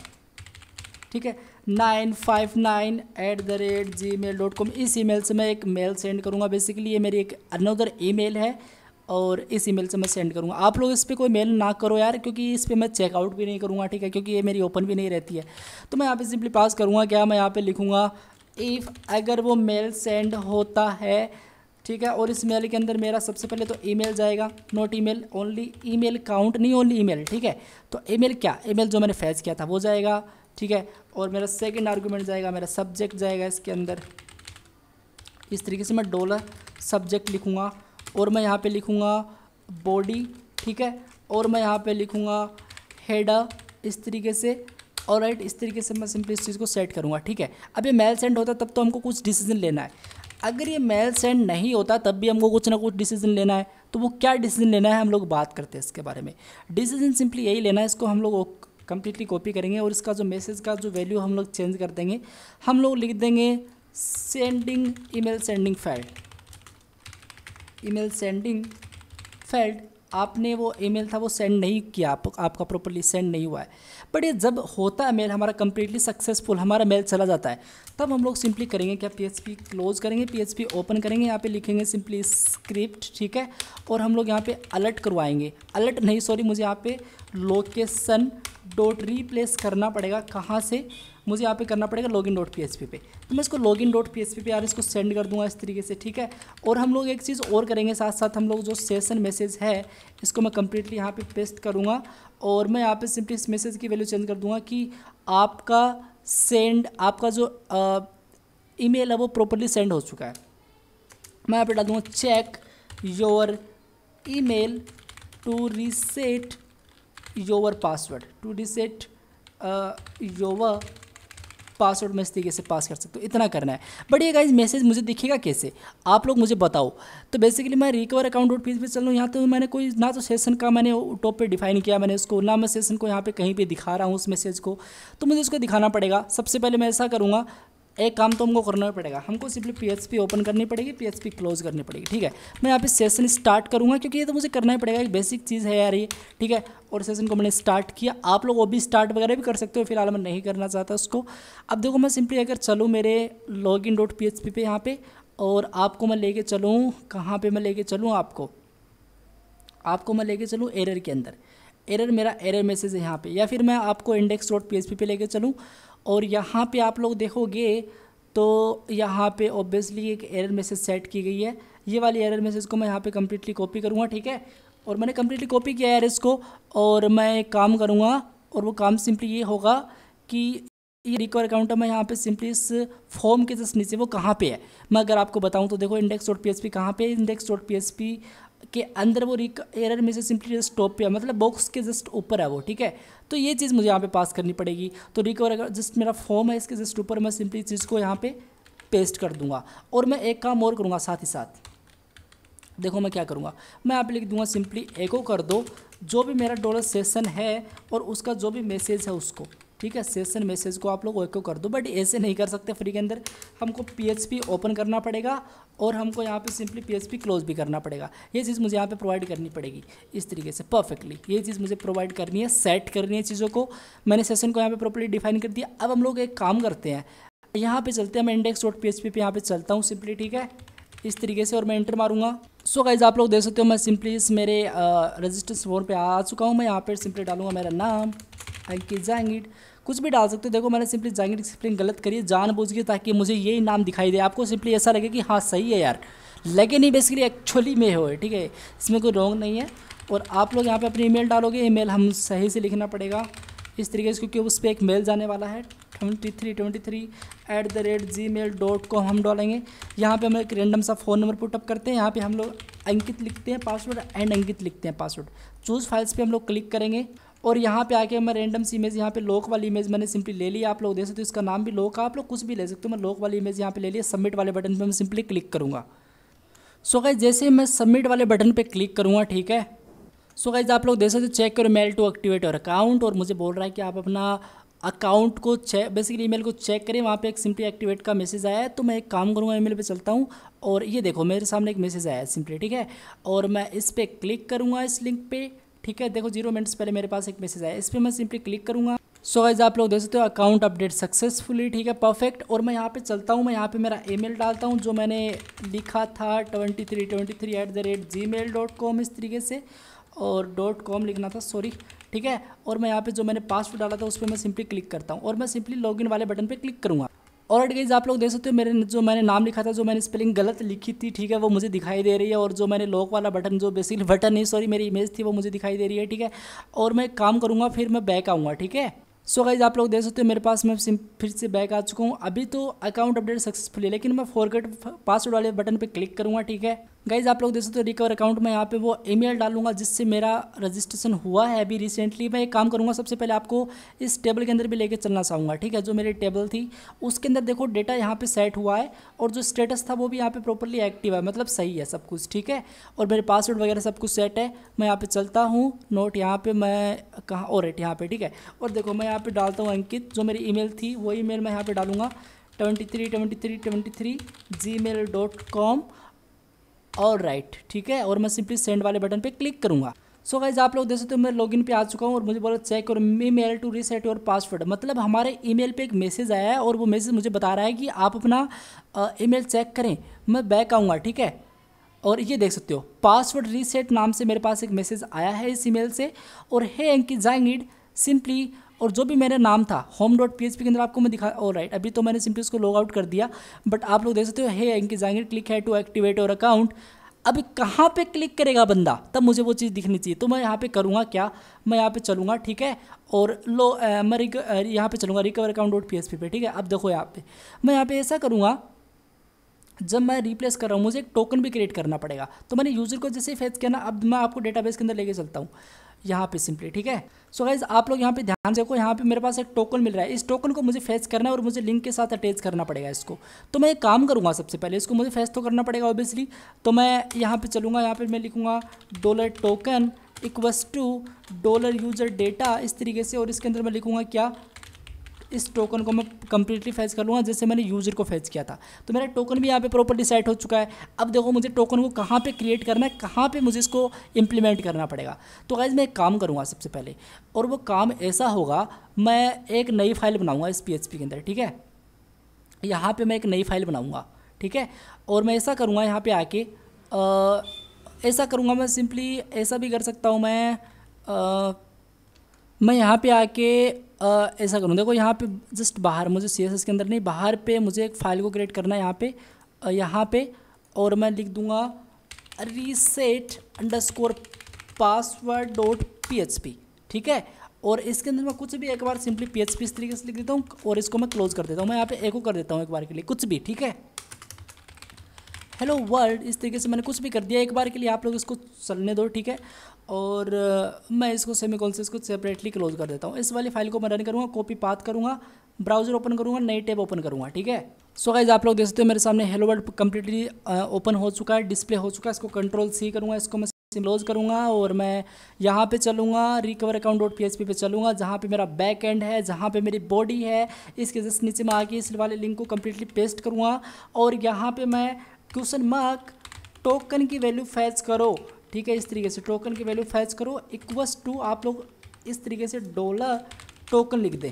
A: ठीक है, 959@gmail.com। इस ईमेल से मैं एक मेल सेंड करूँगा, बेसिकली ये मेरी एक अनदर ईमेल है, और इस ईमेल से मैं सेंड करूँगा। आप लोग इस पर कोई मेल ना करो यार, क्योंकि इस पर मैं चेकआउट भी नहीं करूँगा, ठीक है, क्योंकि ये मेरी ओपन भी नहीं रहती है। तो मैं यहाँ पे सिंपली पास करूँगा क्या, मैं यहाँ पे लिखूँगा इफ़, अगर वो मेल सेंड होता है, ठीक है। और इस मेल के अंदर मेरा सबसे पहले तो ईमेल जाएगा, not email only email count नहीं, ओनली ईमेल, ठीक है। तो ईमेल क्या, ईमेल जो मैंने फैच किया था वो जाएगा, ठीक है। और मेरा सेकंड आर्गूमेंट जाएगा, मेरा सब्जेक्ट जाएगा इसके अंदर। इस तरीके से मैं डॉलर सब्जेक्ट लिखूँगा और मैं यहाँ पे लिखूँगा बॉडी, ठीक है। और मैं यहाँ पे लिखूँगा हेडर इस तरीके से। और राइट, इस तरीके से मैं सिंपली इस चीज़ को सेट करूँगा, ठीक है। अब ये मेल सेंड होता तब तो हमको कुछ डिसीजन लेना है। अगर ये मेल सेंड नहीं होता तब भी हमको कुछ ना कुछ डिसीजन लेना है। तो वो क्या डिसीजन लेना है हम लोग बात करते हैं इसके बारे में। डिसीजन सिंपली यही लेना है, इसको हम लोग कम्प्लीटली कॉपी करेंगे और इसका जो मैसेज का जो वैल्यू हम लोग चेंज कर देंगे। हम लोग लिख देंगे sending email sending failed, email sending failed. आपने वो ईमेल था वो सेंड नहीं किया, आपका प्रॉपर्ली सेंड नहीं हुआ है। बट ये जब होता है मेल हमारा कंप्लीटली सक्सेसफुल, हमारा मेल चला जाता है, तब हम लोग सिंपली करेंगे क्या, PHP क्लोज करेंगे, PHP ओपन करेंगे, यहाँ पे लिखेंगे सिंपली स्क्रिप्ट, ठीक है। और हम लोग यहाँ पे अलर्ट करवाएंगे, अलर्ट नहीं सॉरी, मुझे यहाँ पे लोकेशन डॉट रिप्लेस करना पड़ेगा। कहाँ से, मुझे यहाँ पे करना पड़ेगा लॉगिन डॉट PHP पे। तो मैं इसको लॉगिन डॉट PHP पे यार इसको सेंड कर दूंगा इस तरीके से, ठीक है। और हम लोग एक चीज़ और करेंगे साथ साथ, हम लोग जो सेशन मैसेज है इसको मैं कंप्लीटली यहाँ पे पेस्ट करूँगा और मैं यहाँ पे सिंपली इस मैसेज की वैल्यू चेंज कर दूँगा कि आपका सेंड, आपका जो ईमेल है वो प्रॉपरली सेंड हो चुका है। मैं यहाँ पे डाल दूँगा check your email to reset your password, to reset your password. मैं इस तरीके से पास कर सकता हूँ, इतना करना है। बट ये गाइस मैसेज मुझे दिखेगा कैसे, आप लोग मुझे बताओ। तो बेसिकली मैं रिकवर अकाउंट डॉट PHP पे चल रहा हूँ। यहाँ तो मैंने कोई ना तो सेशन का मैंने टॉप पे डिफाइन किया मैंने इसको, ना मैं सेशन को यहाँ पे कहीं पे दिखा रहा हूँ उस मैसेज को। तो मुझे उसको दिखाना पड़ेगा। सबसे पहले मैं ऐसा करूँगा, एक काम तो हमको करना पड़ेगा, हमको सिंपली PHP ओपन करनी पड़ेगी, PHP क्लोज करनी पड़ेगी, ठीक है। मैं यहाँ पे सेशन स्टार्ट करूँगा क्योंकि ये तो मुझे करना ही पड़ेगा, एक बेसिक चीज़ है यार ये, ठीक है। और सेशन को मैंने स्टार्ट किया, आप लोग वो भी स्टार्ट वगैरह भी कर सकते हो, फिलहाल मैं नहीं करना चाहता उसको। अब देखो मैं सिंपली अगर चलूँ मेरे लॉगिन डॉट PHP पे यहाँ पे, और आपको मैं लेके चलूँ कहाँ पे, मैं लेके चलूँ आपको मैं लेके चलूँ एरर के अंदर। एरर मेरा एरर मैसेज है यहाँ पे, या फिर मैं आपको इंडेक्स डॉट PHP पे लेके चलूँ और यहाँ पे आप लोग देखोगे तो यहाँ पे ऑब्वियसली एक एरर मैसेज सेट की गई है। ये वाली एरर मैसेज को मैं यहाँ पे कम्प्लीटली कॉपी करूँगा, ठीक है। और मैंने कम्प्लीटली कॉपी किया है इसको, और मैं एक काम करूँगा, और वो काम सिंपली ये होगा कि ये रिकवर अकाउंट है, मैं यहाँ पे सिंपली इस फॉर्म के जस्ट नीचे वो कहाँ पे है मैं अगर आपको बताऊँ तो देखो इंडेक्स डॉट PHP कहाँ पे है, इंडेक्स डॉट PHP के अंदर वो एरर में से सिंपली जस्ट टॉप पे है, मतलब बॉक्स के जस्ट ऊपर है वो, ठीक है। तो ये चीज़ मुझे यहाँ पे पास करनी पड़ेगी। तो रिकवर अगर जस्ट मेरा फॉर्म है इसके जस्ट ऊपर, मैं सिंपली चीज़ को यहाँ पे पेस्ट कर दूंगा। और मैं एक काम और करूँगा साथ ही साथ, देखो मैं क्या करूँगा, मैं यहाँ पे लिख दूंगा सिंपली एको कर दो जो भी मेरा डॉलर सेशन है और उसका जो भी मैसेज है उसको, ठीक है। सेशन मैसेज को आप लोग एको कर दो, बट ऐसे नहीं कर सकते फ्री के अंदर, हमको PHP ओपन करना पड़ेगा और हमको यहाँ पे सिंपली PHP क्लोज भी करना पड़ेगा। ये चीज़ मुझे यहाँ पे प्रोवाइड करनी पड़ेगी इस तरीके से परफेक्टली, ये चीज़ मुझे प्रोवाइड करनी है, सेट करनी है चीज़ों को। मैंने सेशन को यहाँ पे प्रॉपर्ली डिफाइन कर दिया। अब हम लोग एक काम करते हैं, यहाँ पे चलते हैं, मैं इंडेक्स डॉट PHP पे यहाँ पे चलता हूँ सिंपली, ठीक है, इस तरीके से, और मैं एंटर मारूंगा। सो गाइज आप लोग देख सकते हो मैं सिंपली इस मेरे रजिस्टर्स फॉर्म पे आ चुका हूँ। मैं यहाँ पे सिंपली डालूंगा मेरा नाम अंकित जांगिड, कुछ भी डाल सकते हो। देखो मैंने सिंपली जांगिड स्पेलिंग गलत करी है जानबूझ के, ताकि मुझे यही नाम दिखाई दे, आपको सिंपली ऐसा लगे कि हाँ सही है यार, लेकिन नहीं बेसिकली एक्चुअली में हो, ठीक है, इसमें कोई रॉन्ग नहीं है। और आप लोग यहाँ पे अपनी ईमेल डालोगे, ईमेल हम सही से लिखना पड़ेगा इस तरीके से, क्योंकि उस पर एक मेल जाने वाला है 2323@gmail.com हम डालेंगे। यहाँ पे हम एक रेंडम सा फ़ोन नंबर पुटअप करते हैं, यहाँ पे हम लोग अंकित लिखते हैं पासवर्ड एंड अंकित लिखते हैं पासवर्ड। चूज़ फाइल्स पे हम लोग क्लिक करेंगे और यहाँ पे आके मैं रेंडम सी इमेज, यहाँ पे लॉक वाली इमेज मैंने सिंपली ले लिया, आप लोग देख सकते हो इसका नाम भी लॉक है, आप लोग कुछ भी ले सकते हो। मैं लॉक वाली इमेज यहाँ पे ले लिया, सबमिट वाले बटन पे मैं सिंपली क्लिक करूँगा। सो गाइस जैसे मैं सबमिट वाले बटन पे क्लिक करूँगा, ठीक है, सो गाइस आप लोग देख सकते हो check your mail to activate your account, और मुझे बोल रहा है कि आप अपना अकाउंट को चेक, बेसिकली ईमेल को चेक करें। वहाँ पे एक सिंपली एक्टिवेट का मैसेज आया है, तो मैं एक काम करूँगा, ईमेल पे चलता हूँ और ये देखो मेरे सामने एक मैसेज आया है सिंपली, ठीक है, और मैं इस पर क्लिक करूँगा इस लिंक पे, ठीक है। देखो 0 मिनट्स पहले मेरे पास एक मैसेज आया, इस पर मैं सिंपली क्लिक करूँगा। सो गाइस आप लोग देख सकते हो अकाउंट अपडेट सक्सेसफुली, ठीक है, परफेक्ट। और मैं यहाँ पे चलता हूँ, मैं यहाँ पे मेरा ईमेल डालता हूँ जो मैंने लिखा था 2323@gmail.com इस तरीके से, और .com लिखना था सॉरी, ठीक है। और मैं यहाँ पे जो मैंने पासवर्ड डाला था उस पर मैं सिंपली क्लिक करता हूँ और मैं सिंपली लॉगिन वाले बटन पे क्लिक करूँगा। और गाइस आप लोग देख सकते हो मेरे जो मैंने नाम लिखा था, जो मैंने स्पेलिंग गलत लिखी थी, ठीक है, वो मुझे दिखाई दे रही है। और जो मैंने लॉक वाला बटन, जो बेसिकली बटन नहीं सॉरी मेरी इमेज थी, वो मुझे दिखाई दे रही है, ठीक है। और मैं काम करूँगा, फिर मैं बैक आऊँगा, ठीक है। सो गाइज आप लोग देख सकते हो मेरे पास मैं फिर से बैक आ चुका हूँ। अभी तो अकाउंट अपडेट सक्सेसफुल है, लेकिन मैं फॉरगेट पासवर्ड वाले बटन पे क्लिक करूँगा, ठीक है। गाइज आप लोग देख सकते हो रिकवर अकाउंट में यहाँ पे वो ईमेल डालूंगा जिससे मेरा रजिस्ट्रेशन हुआ है अभी रिसेंटली। मैं एक काम करूँगा, सबसे पहले आपको इस टेबल के अंदर भी लेके चलना चाहूँगा, ठीक है। जो मेरी टेबल थी उसके अंदर देखो डेटा यहाँ पे सेट हुआ है, और जो स्टेटस था वो भी यहाँ पे प्रॉपरली एक्टिव है, मतलब सही है सब कुछ, ठीक है। और मेरे पासवर्ड वगैरह सब कुछ सेट है। मैं यहाँ पे चलता हूँ, नोट यहाँ पे मैं कहाँ, और रेट यहाँ पे, ठीक है। और देखो मैं यहाँ पे डालता हूँ अंकित, जो मेरी ईमेल थी वो ईमेल मैं यहाँ पे डालूंगा 23 और राइट, ठीक है। और मैं सिंपली सेंड वाले बटन पे क्लिक करूंगा। सो गाइज आप लोग देख सकते हो मैं लॉगिन पे आ चुका हूँ, और मुझे बोला check our email to reset your password, मतलब हमारे ईमेल पे एक मैसेज आया है, और वो मैसेज मुझे बता रहा है कि आप अपना ईमेल चेक करें। मैं बैक आऊँगा, ठीक है। और ये देख सकते हो पासवर्ड रीसेट नाम से मेरे पास एक मैसेज आया है इस ईमेल से, और हे अंकित जांगिड सिंपली, और जो भी मेरा नाम था home.php के अंदर आपको मैं दिखा, और राइट अभी तो मैंने सिंपली उसको लॉग आउट कर दिया, बट आप लोग देख सकते हो hey Ankit Jangid click here to activate your account. अभी कहाँ पे क्लिक करेगा बंदा, तब मुझे वो चीज़ दिखनी चाहिए। तो मैं यहाँ पे करूँगा क्या, मैं यहाँ पे चलूँगा, ठीक है। और मैं यहाँ पे चलूँगा रिकवर अकाउंट.php पे, ठीक है। अब देखो यहाँ पे मैं यहाँ पे ऐसा करूँगा, जब मैं रिप्लेस कर रहा हूँ मुझे एक टोकन भी क्रिएट करना पड़ेगा। तो मैंने यूज़र को जैसे ही फेच किया ना, अब मैं आपको डेटाबेस के अंदर लेके चलता हूँ यहाँ पे सिंपली, ठीक है। सो गाइज आप लोग यहाँ पे ध्यान से देखो, यहाँ पे मेरे पास एक टोकन मिल रहा है। इस टोकन को मुझे फेच करना है, और मुझे लिंक के साथ अटैच करना पड़ेगा इसको। तो मैं एक काम करूँगा, सबसे पहले इसको मुझे फेच तो करना पड़ेगा ऑब्वियसली। तो मैं यहाँ पे चलूँगा, यहाँ पे मैं लिखूँगा $token equals to $user data इस तरीके से, और इसके अंदर मैं लिखूँगा क्या, इस टोकन को मैं कंप्लीटली फैच कर लूँगा जैसे मैंने यूज़र को फैच किया था। तो मेरा टोकन भी यहाँ पे प्रॉपर्ली सेट हो चुका है। अब देखो मुझे टोकन को कहाँ पे क्रिएट करना है, कहाँ पे मुझे इसको इम्प्लीमेंट करना पड़ेगा। तो गाइस मैं एक काम करूँगा सबसे पहले, और वो काम ऐसा होगा, मैं एक नई फाइल बनाऊँगा इस PHP के अंदर, ठीक है। यहाँ पर मैं एक नई फाइल बनाऊँगा, ठीक है। और मैं ऐसा करूँगा, यहाँ पर आके ऐसा करूँगा, मैं सिंपली ऐसा भी कर सकता हूँ, मैं यहाँ पे आके ऐसा करूँ, देखो यहाँ पे जस्ट बाहर मुझे CSS के अंदर नहीं, बाहर पे मुझे एक फ़ाइल को क्रिएट करना है यहाँ पे, और मैं लिख दूँगा reset_password.php, ठीक है। और इसके अंदर मैं कुछ भी एक बार सिंपली PHP इस तरीके से लिख देता हूँ, और इसको मैं क्लोज कर देता हूँ। मैं यहाँ पे एको कर देता हूँ एक बार के लिए, कुछ भी, ठीक है। हेलो वर्ल्ड इस तरीके से मैंने कुछ भी कर दिया एक बार के लिए, आप लोग इसको चलने दो, ठीक है। और मैं इसको सेमीकोलन से इसको सेपरेटली क्लोज कर देता हूँ। इस वाली फाइल को मैं रन करूँगा, कॉपी पाथ करूँगा, ब्राउज़र ओपन करूँगा, नई टैब ओपन करूँगा, ठीक है। सो गाइस आप लोग देख सकते हो मेरे सामने हेलो वर्ल्ड कम्प्लीटली ओपन हो चुका है, डिस्प्ले हो चुका है। इसको Ctrl+C करूँगा, इसको मैं क्लोज करूँगा, और मैं यहाँ पे चलूँगा रिकवर अकाउंट.php पे चलूँगा, जहाँ पे मेरा बैक एंड है, जहाँ पे मेरी बॉडी है। इसके जस्ट नीचे में आके इस वाले लिंक को कम्प्लीटली पेस्ट करूँगा, और यहाँ पर मैं क्वेश्चन मार्क टोकन की वैल्यू फैच करो, ठीक है। इस तरीके से टोकन की वैल्यू फैच करो इक्वल्स टू, आप लोग इस तरीके से $token लिख दें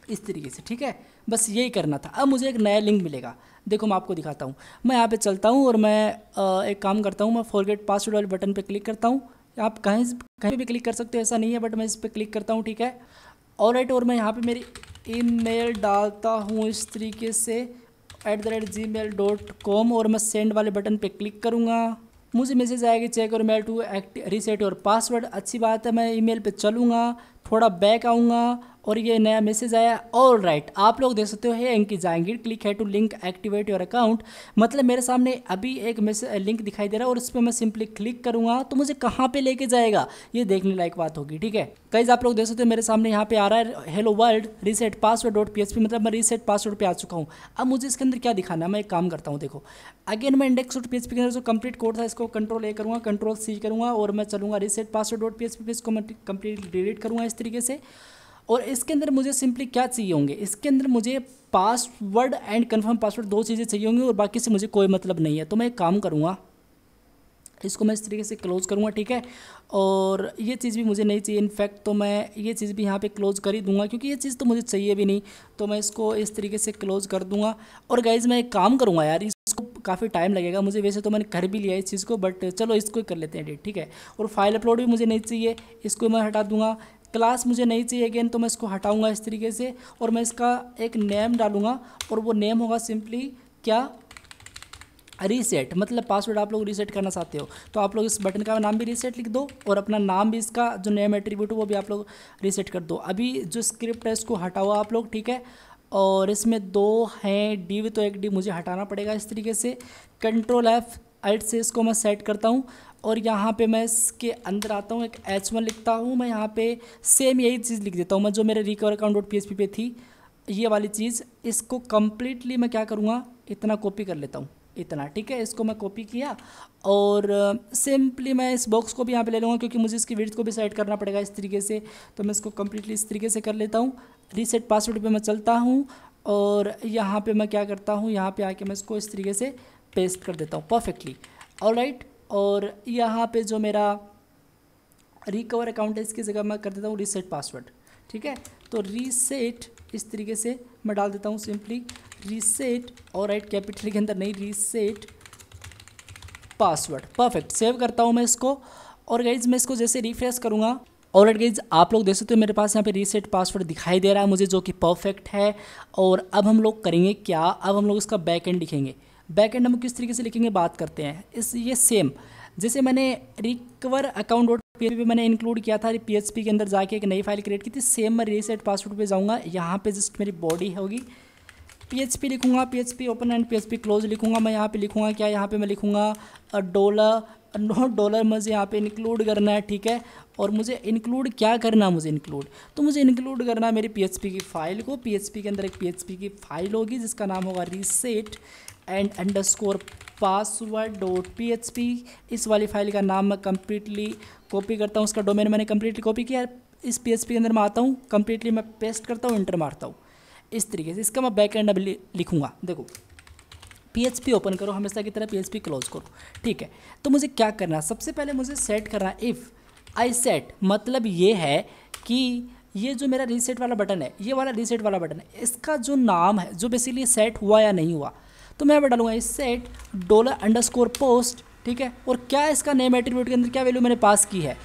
A: इस तरीके से, ठीक है। बस यही करना था। अब मुझे एक नया लिंक मिलेगा, देखो मैं आपको दिखाता हूँ। मैं यहाँ पे चलता हूँ, और मैं एक काम करता हूँ, मैं फॉरगेट पासवर्ड वाले बटन पे क्लिक करता हूँ। आप कहीं भी क्लिक कर सकते हो, ऐसा नहीं है, बट मैं इस पर क्लिक करता हूँ, ठीक है। ऑलराइट, और मैं यहाँ पर मेरी ईमेल डालता हूँ इस तरीके से @gmail.com, और मैं सेंड वाले बटन पे क्लिक करूँगा। मुझे मैसेज आएगा check our mail to reset your password. अच्छी बात है, मैं ईमेल पे चलूँगा, थोड़ा बैक आऊँगा, और ये नया मैसेज आया। ऑल राइट, आप लोग देख सकते हो hey Ankit Jangid click here to link activate your account, मतलब मेरे सामने अभी एक मैसेज लिंक दिखाई दे रहा है, और उस पर मैं सिंपली क्लिक करूँगा तो मुझे कहाँ पे लेके जाएगा, ये देखने लायक बात होगी, ठीक है। गाइस आप लोग देख सकते हो मेरे सामने यहाँ पे आ रहा है हेलो वर्ल्ड रीसेट पासवर्ड.php, मतलब मैं रीसेट पासवर्ड पे आ चुका हूँ। अब मुझे इसके अंदर क्या दिखाना है, मैं एक काम करता हूँ, देखो अगेन मैं index.php के अंदर जो कंप्लीट कोड था इसको Ctrl+A करूँगा, Ctrl+C करूँगा, और मैं चलूँगा रीसेट पासवर्ड.php पे, इसको मैं कंप्लीट डिलीट करूँगा इस तरीके से। और इसके अंदर मुझे सिंपली क्या चाहिए होंगे, इसके अंदर मुझे पासवर्ड एंड कन्फर्म पासवर्ड 2 चीज़ें चाहिए होंगी, और बाकी से मुझे कोई मतलब नहीं है। तो मैं एक काम करूँगा, इसको मैं इस तरीके से क्लोज़ करूँगा, ठीक है। और ये चीज़ भी मुझे नहीं चाहिए, इनफैक्ट तो मैं ये चीज़ भी यहाँ पे क्लोज़ कर ही दूंगा, क्योंकि ये चीज़ तो मुझे चाहिए भी नहीं। तो मैं इसको इस तरीके से क्लोज़ कर दूंगा। और गाइज़ मैं एक काम करूँगा यार, इसको काफ़ी टाइम लगेगा मुझे, वैसे तो मैंने कर भी लिया इस चीज़ को, बट चलो इसको कर लेते हैं एडिट, ठीक है। और फाइल अपलोड भी मुझे नहीं चाहिए, इसको मैं हटा दूँगा। क्लास मुझे नहीं चाहिए अगेन, तो मैं इसको हटाऊंगा इस तरीके से और मैं इसका एक नेम डालूंगा और वो नेम होगा सिंपली क्या, रीसेट। मतलब पासवर्ड आप लोग रीसेट करना चाहते हो तो आप लोग इस बटन का नाम भी रीसेट लिख दो और अपना नाम भी, इसका जो नेम एट्रीब्यूट है वो भी आप लोग रीसेट कर दो। अभी जो स्क्रिप्ट है इसको हटाओ आप लोग, ठीक है। और इसमें 2 हैं div, तो एक div मुझे हटाना पड़ेगा इस तरीके से। Ctrl+F8 से इसको मैं सेट करता हूँ और यहाँ पे मैं इसके अंदर आता हूँ, एक h1 लिखता हूँ मैं यहाँ पे, सेम यही चीज़ लिख देता हूँ मैं जो मेरे रिकवर अकाउंट डॉट PHP पे थी, ये वाली चीज़। इसको कम्प्लीटली मैं क्या करूँगा, इतना कॉपी कर लेता हूँ, इतना, ठीक है। इसको मैं कॉपी किया और सिंपली मैं इस बॉक्स को भी यहाँ पे ले लूँगा क्योंकि मुझे इसकी विड्थ को भी सेट करना पड़ेगा इस तरीके से। तो मैं इसको कम्प्लीटली इस तरीके से कर लेता हूँ। रीसेट पासवर्ड पे मैं चलता हूँ और यहाँ पे मैं क्या करता हूँ, यहाँ पे आके मैं इसको इस तरीके से पेस्ट कर देता हूँ परफेक्टली, ऑलराइट। और यहाँ पे जो मेरा रिकवर अकाउंट है इसकी जगह मैं कर देता हूँ रीसेट पासवर्ड, ठीक है। तो रीसेट इस तरीके से मैं डाल देता हूँ सिंपली रीसेट, ऑलराइट, कैपिटल के अंदर नहीं, रीसेट पासवर्ड, परफेक्ट। सेव करता हूँ मैं इसको और गाइज मैं इसको जैसे रिफ्रेश करूँगा, ऑलराइट गाइज आप लोग देख सकते हो मेरे पास यहाँ पे रीसेट पासवर्ड दिखाई दे रहा है मुझे, जो कि परफेक्ट है। और अब हम लोग करेंगे क्या, अब हम लोग इसका बैक एंड लिखेंगे। बैक एंड हम किस तरीके से लिखेंगे बात करते हैं। ये सेम जैसे मैंने रिकवर अकाउंट डॉट PHP पे मैंने इंक्लूड किया था PHP के अंदर जाके एक नई फाइल क्रिएट की थी, सेम मैं रीसेट पासवर्ड पे जाऊँगा। यहाँ पे जस्ट मेरी बॉडी होगी, PHP लिखूँगा, PHP open and PHP close लिखूँगा। मैं यहाँ पे लिखूँगा क्या, यहाँ पे मैं लिखूँगा $, मुझे यहाँ पे इंक्लूड करना है, ठीक है। और मुझे इंक्लूड क्या करना, मुझे इंक्लूड करना है मेरी PHP की फ़ाइल को। PHP के अंदर एक PHP की फ़ाइल होगी जिसका नाम होगा reset and underscore password dot PHP। इस वाली फाइल का नाम मैं कम्प्लीटली कॉपी करता हूँ, उसका डोमेन मैंने कम्प्लीटली कॉपी किया। इस PHP के अंदर मैं आता हूँ, कम्प्लीटली मैं पेस्ट करता हूँ, इंटर मारता हूँ इस तरीके से। इसका मैं बैक एंड अभी लिखूँगा। देखो PHP ओपन करो, हमेशा की तरह PHP क्लोज करो, ठीक है। तो मुझे क्या करना है, सबसे पहले मुझे सेट करना है इफ़ आई सेट, मतलब ये है कि ये जो मेरा रीसेट वाला बटन है, ये वाला रीसेट वाला बटन है, इसका जो नाम है जो बेसिकली सेट हुआ या नहीं हुआ, तो मैं यहाँ पर डालूंगा इस सेट $_पोस्ट, ठीक है। और क्या इसका नेम एट्रीब्यूट के अंदर क्या वैल्यू मैंने पास की है।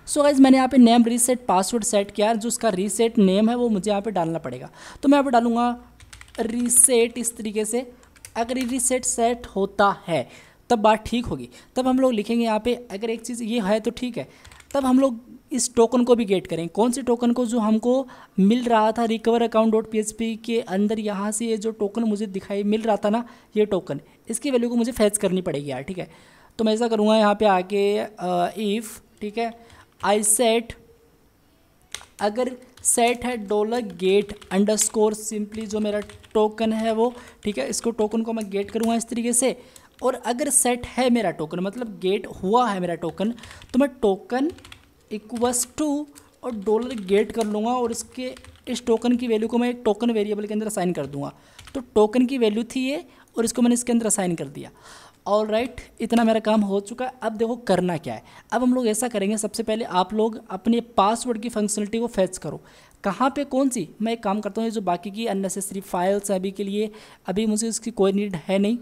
A: सो गाइज मैंने यहाँ पे नेम रीसेट पासवर्ड सेट किया, जो उसका रीसेट नेम है वो मुझे यहाँ पे डालना पड़ेगा। तो मैं यहाँ पे डालूंगा रीसेट इस तरीके से। अगर ये रीसेट सेट होता है तब बात ठीक होगी, तब हम लोग लिखेंगे यहाँ पे अगर एक चीज़ ये है तो ठीक है, तब हम लोग इस टोकन को भी गेट करेंगे। कौन सी टोकन को, जो हमको मिल रहा था रिकवर अकाउंट डॉट PHP के अंदर, यहाँ से ये जो टोकन मुझे दिखाई मिल रहा था ना, ये टोकन, इसकी वैल्यू को मुझे फैच करनी पड़ेगी यार, ठीक है। तो मैं ऐसा करूँगा यहाँ पे आके इफ़, ठीक है, आई सेट, अगर सेट है $गेट अंडरस्कोर सिंपली जो मेरा टोकन है वो, ठीक है, इसको टोकन को मैं गेट करूँगा इस तरीके से। और अगर सेट है मेरा टोकन, मतलब गेट हुआ है मेरा टोकन, तो मैं टोकन इक्वल्स टू और $गेट कर लूँगा और इसके इस टोकन की वैल्यू को मैं एक टोकन वेरिएबल के अंदर असाइन कर दूँगा। तो टोकन की वैल्यू थी ये और इसको मैंने इसके अंदर असाइन कर दिया। ऑलराइट, इतना मेरा काम हो चुका है। अब देखो करना क्या है। अब हम लोग ऐसा करेंगे, सबसे पहले आप लोग अपने पासवर्ड की फंक्शनलिटी को फैच करो। कहाँ पे, कौन सी, मैं एक काम करता हूँ, ये जो बाकी की अननेसेसरी फाइल्स अभी के लिए, अभी मुझे इसकी कोई नीड है नहीं,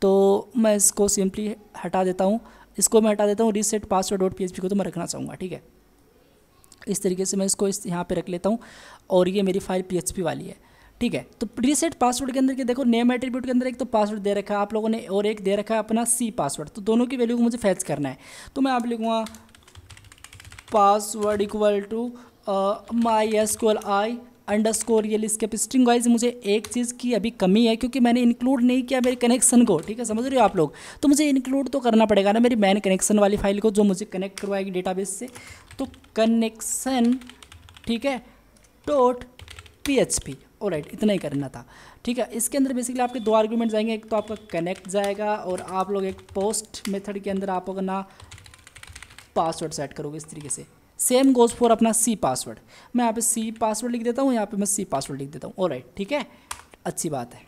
A: तो मैं इसको सिंपली हटा देता हूँ। इसको मैं हटा देता हूँ, रीसेट पासवर्ड डॉट PHP को तो मैं रखना चाहूँगा, ठीक है। इस तरीके से मैं इसको यहाँ पे रख लेता हूँ और ये मेरी फाइल PHP वाली है, ठीक है। तो रीसेट पासवर्ड के अंदर के देखो नेम एट्रीब्यूट के अंदर एक तो पासवर्ड दे रखा है आप लोगों ने और एक दे रखा है अपना C पासवर्ड, तो दोनों की वैल्यू को मुझे फैच करना है। तो मैं आप लिखूँगा password equal to MySQLi underscore, ये लिस्ट स्ट्रिंग वाइज। मुझे एक चीज़ की अभी कमी है क्योंकि मैंने इंक्लूड नहीं किया मेरे कनेक्शन को, ठीक है, समझ रहे हो आप लोग। तो मुझे इंक्लूड तो करना पड़ेगा ना मेरी मैन कनेक्शन वाली फाइल को, जो मुझे कनेक्ट करवाएगी डेटाबेस से। तो कनेक्शन, ठीक है, .php, ऑलराइट, इतना ही करना था, ठीक है। इसके अंदर बेसिकली आपके 2 आर्गूमेंट जाएंगे, एक तो आपका कनेक्ट जाएगा और आप लोग एक पोस्ट मेथड के अंदर आप अपना पासवर्ड सेट करोगे इस तरीके से। सेम गोज फॉर अपना C पासवर्ड। मैं यहाँ पे C पासवर्ड लिख देता हूँ, यहाँ पे मैं C पासवर्ड लिख देता हूँ, ऑलराइट, ठीक है, अच्छी बात है।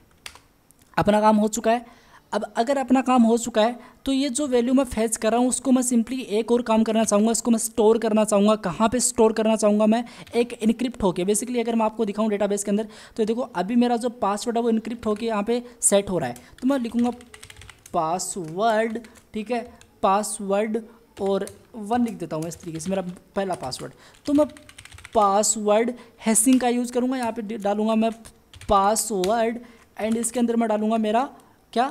A: अपना काम हो चुका है। अब अगर अपना काम हो चुका है तो ये जो वैल्यू मैं फैच कर रहा हूँ उसको मैं सिंपली एक और काम करना चाहूँगा, इसको मैं स्टोर करना चाहूँगा। कहाँ पे स्टोर करना चाहूँगा मैं, एक इनक्रिप्ट होके। बेसिकली अगर मैं आपको दिखाऊँ डेटाबेस के अंदर, तो देखो अभी मेरा जो पासवर्ड है वो इनक्रिप्ट होके यहाँ पे सेट हो रहा है। तो मैं लिखूँगा पासवर्ड, ठीक है, पासवर्ड और 1 लिख देता हूँ इस तरीके से, मेरा पहला पासवर्ड। तो मैं पासवर्ड हैशिंग का यूज़ करूँगा। यहाँ पे डालूंगा मैं पासवर्ड एंड इसके अंदर मैं डालूंगा मेरा क्या,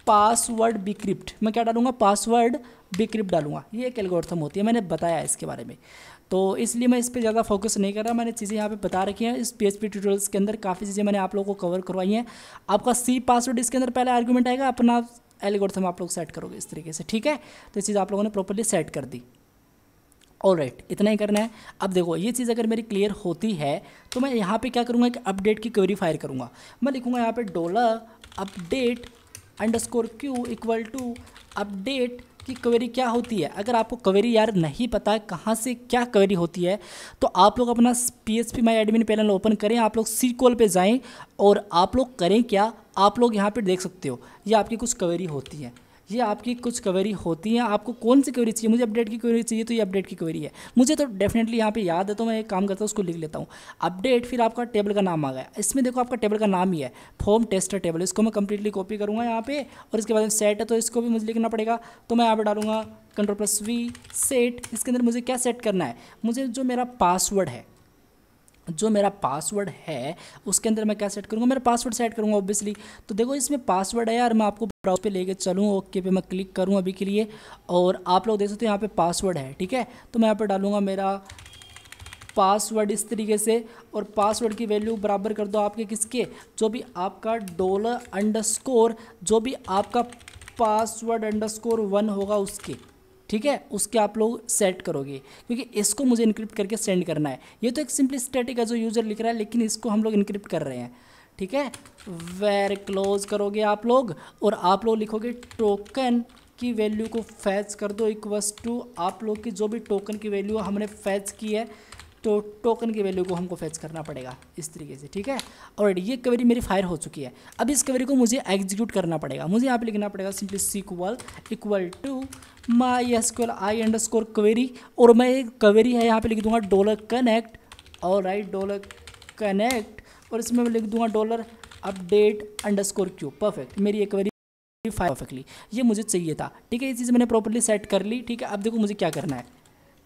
A: पासवर्ड बिक्रिप्ट। मैं क्या डालूंगा, पासवर्ड बिक्रिप्ट डालूंगा। ये एक एल्गोरिथम होती है, मैंने बताया इसके बारे में, तो इसलिए मैं इस पर ज़्यादा फोकस नहीं कर रहा। मैंने चीज़ें यहाँ पे बता रखी हैं इस PHP ट्यूटोरियल्स के अंदर, काफ़ी चीज़ें मैंने आप लोगों को कवर करवाई हैं। आपका सी पासवर्ड इसके अंदर पहले आर्गूमेंट आएगा, अपना एल्गोरिथम आप लोग सेट करोगे इस तरीके से, ठीक है। तो ये चीज़ आप लोगों ने प्रॉपर्ली सेट कर दी। ऑलराइट, इतना ही करना है। अब देखो ये चीज़ अगर मेरी क्लियर होती है तो मैं यहाँ पे क्या करूँगा, एक अपडेट की क्वेरी फायर करूँगा। मैं लिखूँगा यहाँ पे $update_q इक्वल टू अपडेट की क्वेरी क्या होती है। अगर आपको क्वेरी यार नहीं पता है कहाँ से क्या क्वेरी होती है, तो आप लोग अपना PHP माई एडमिन पैनल ओपन करें, आप लोग SQL पे जाएं और आप लोग करें क्या, आप लोग यहाँ पे देख सकते हो ये आपकी कुछ क्वेरी होती है, ये आपकी कुछ क्वेरी होती हैं। आपको कौन सी क्वेरी चाहिए, मुझे अपडेट की क्वेरी चाहिए, तो ये अपडेट की क्वेरी है। मुझे तो डेफिनेटली यहाँ पे याद है, तो मैं एक काम करता हूँ उसको लिख लेता हूँ। अपडेट, फिर आपका टेबल का नाम आ गया, इसमें देखो आपका टेबल का नाम ही है फॉर्म टेस्टर टेबल। इसको मैं कंप्लीटली कॉपी करूँगा यहाँ पे, और इसके बाद सेट है तो इसको भी मुझे लिखना पड़ेगा। तो मैं यहाँ पर डालूंगा Ctrl+V सेट। इसके अंदर मुझे क्या सेट करना है, मुझे जो मेरा पासवर्ड है, जो मेरा पासवर्ड है उसके अंदर मैं क्या सेट करूँगा, मेरा पासवर्ड सेट करूँगा ऑब्वियसली। तो देखो इसमें पासवर्ड है यार, मैं आपको ब्राउज़र पे लेके चलूँ, ओके पे मैं क्लिक करूँ अभी के लिए, और आप लोग देख सकते हो यहाँ पे पासवर्ड है, ठीक है। तो मैं यहाँ पे डालूँगा मेरा पासवर्ड इस तरीके से, और पासवर्ड की वैल्यू बराबर कर दो आपके किसके, जो भी आपका $_ जो भी आपका password_1 होगा उसके, ठीक है, उसके आप लोग सेट करोगे, क्योंकि इसको मुझे इनक्रिप्ट करके सेंड करना है। ये तो एक सिंपली स्टैटिक है जो यूज़र लिख रहा है, लेकिन इसको हम लोग इनक्रिप्ट कर रहे हैं, ठीक है। वेर क्लोज करोगे आप लोग, और आप लोग लिखोगे टोकन की वैल्यू को फैच कर दो इक्वल्स टू आप लोग की जो भी टोकन की वैल्यू हमने फैच की है, तो टोकन की वैल्यू को हमको फैच करना पड़ेगा इस तरीके से, ठीक है। और ये क्वेरी मेरी फायर हो चुकी है। अब इस क्वेरी को मुझे एग्जीक्यूट करना पड़ेगा। मुझे यहाँ पे लिखना पड़ेगा simply SQL equal to MySQL I_query, और मैं एक क्वेरी है यहाँ पे लिख दूंगा $connect, ऑलराइट $connect, और इसमें मैं लिख दूंगा $update_q। परफेक्ट, मेरी एक क्वेरी फायर परफेक्टली, ये मुझे चाहिए था, ठीक है। ये चीज़ मैंने प्रॉपर्ली सेट कर ली, ठीक है। अब देखो मुझे क्या करना है।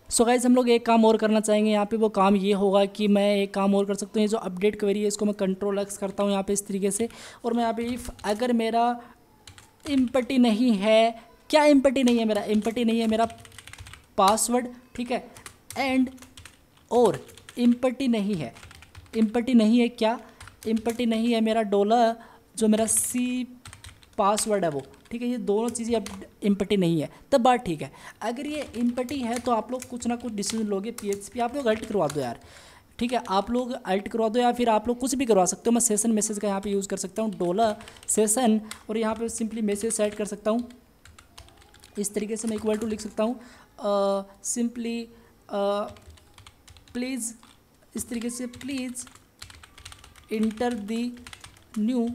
A: सो गाइस हम लोग एक काम और करना चाहेंगे यहाँ पे, वो काम ये होगा कि मैं एक काम और कर सकता हूँ। ये जो अपडेट क्वेरी है इसको मैं Ctrl+X करता हूँ यहाँ पे इस तरीके से, और मैं यहाँ पे इफ़ अगर मेरा एम्प्टी नहीं है, क्या एम्प्टी नहीं है, मेरा एम्प्टी नहीं है मेरा पासवर्ड, ठीक है, एंड और एम्प्टी नहीं है, एम्प्टी नहीं है क्या, एम्प्टी नहीं है मेरा डॉलर जो मेरा सी पासवर्ड है वो, ठीक है। ये दोनों चीज़ें अब एम्प्टी नहीं है, तब बात ठीक है। अगर ये एम्प्टी है तो आप लोग कुछ ना कुछ डिसीजन लोगे PHP, आप लोग अल्ट करवा दो यार, ठीक है, आप लोग अल्ट करवा दो, या फिर आप लोग कुछ भी करवा सकते हो। मैं सेशन मैसेज का यहाँ पे यूज़ कर सकता हूँ $सेशन, और यहाँ पे सिंपली मैसेज सेट कर सकता हूँ इस तरीके से। मैं इक्वल टू लिख सकता हूँ सिंपली प्लीज़, इस तरीके से please inter the new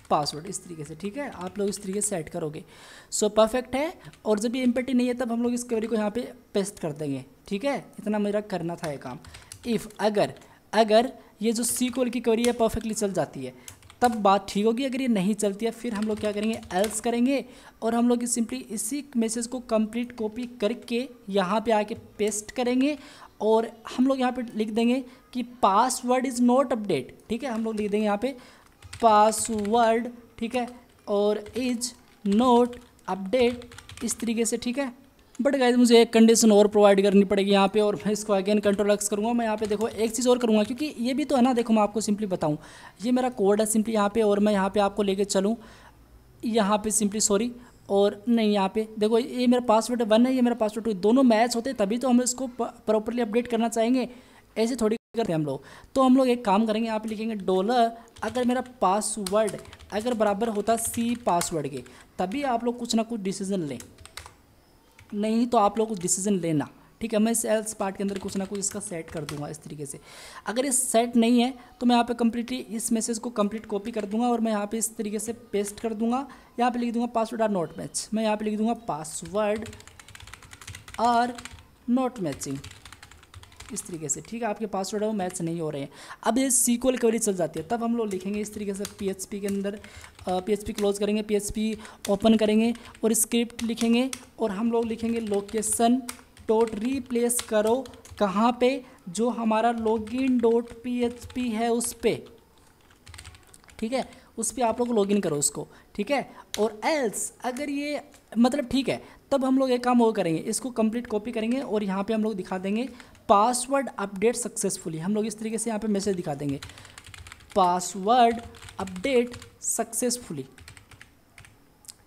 A: password इस तरीके से, ठीक है। आप लोग इस तरीके से सेट करोगे, सो परफेक्ट है। और जब ये एम्प्टी नहीं है तब हम लोग इस क्वेरी को यहाँ पे पेस्ट कर देंगे, ठीक है। इतना मेरा करना था ये काम। इफ़ अगर ये जो SQL की क्वेरी है परफेक्टली चल जाती है तब बात ठीक होगी। अगर ये नहीं चलती है फिर हम लोग क्या करेंगे, एल्स करेंगे, और हम लोग सिंपली इसी मैसेज को कंप्लीट कॉपी करके यहाँ पे आके पेस्ट करेंगे, और हम लोग यहाँ पे लिख देंगे कि पासवर्ड इज़ नॉट अपडेट, ठीक है। हम लोग लिख देंगे यहाँ पे पासवर्ड, ठीक है, और इज नोट अपडेट इस तरीके से, ठीक है। बट गाइस मुझे एक कंडीशन और प्रोवाइड करनी पड़ेगी यहाँ पे, और मैं इसको अगेन Ctrl+X करूँगा। मैं यहाँ पे देखो एक चीज़ और करूँगा, क्योंकि ये भी तो है ना, देखो मैं आपको सिंपली बताऊँ, ये मेरा कोड है सिंपली यहाँ पे, और मैं यहाँ पे आपको लेके चलूँ यहाँ पे सिंपली, सॉरी, और नहीं यहाँ पे देखो ये मेरा पासवर्ड 1 है, ये मेरा पासवर्ड 2, दोनों मैच होते तभी तो हम इसको प्रॉपरली अपडेट करना चाहेंगे, ऐसे थोड़ी करते हैं हम लोग। तो हम लोग एक काम करेंगे, यहाँ पे लिखेंगे $, अगर मेरा पासवर्ड अगर बराबर होता सी पासवर्ड के, तभी आप लोग कुछ ना कुछ डिसीजन लें, नहीं तो आप लोग कुछ डिसीजन लेना, ठीक है। मैं इस एल्स पार्ट के अंदर कुछ ना कुछ इसका सेट कर दूंगा इस तरीके से। अगर ये सेट नहीं है तो मैं यहाँ पे कम्प्लीटली इस मैसेज को कंप्लीट कॉपी कर दूंगा, और मैं यहाँ पे इस तरीके से पेस्ट कर दूंगा। यहाँ पे लिख दूंगा पासवर्ड आर नॉट मैच, मैं यहाँ पे लिख दूंगा पासवर्ड आर नॉट मैचिंग इस तरीके से, ठीक है। आपके पासवर्ड है वो मैच नहीं हो रहे हैं। अब ये SQL क्वेरी चल जाती है तब हम लोग लिखेंगे इस तरीके से PHP के अंदर, PHP क्लोज करेंगे, PHP ओपन करेंगे, और स्क्रिप्ट लिखेंगे, और हम लोग लिखेंगे लोकेशन डॉट रिप्लेस करो कहाँ पे, जो हमारा login.php है उस पर, ठीक है, उस पर आप लोग लॉगिन करो उसको, ठीक है। और एल्स अगर ये मतलब ठीक है, तब हम लोग एक काम और करेंगे, इसको कंप्लीट कॉपी करेंगे और यहाँ पे हम लोग दिखा देंगे पासवर्ड अपडेट सक्सेसफुली। हम लोग इस तरीके से यहाँ पे मैसेज दिखा देंगे पासवर्ड अपडेट सक्सेसफुली,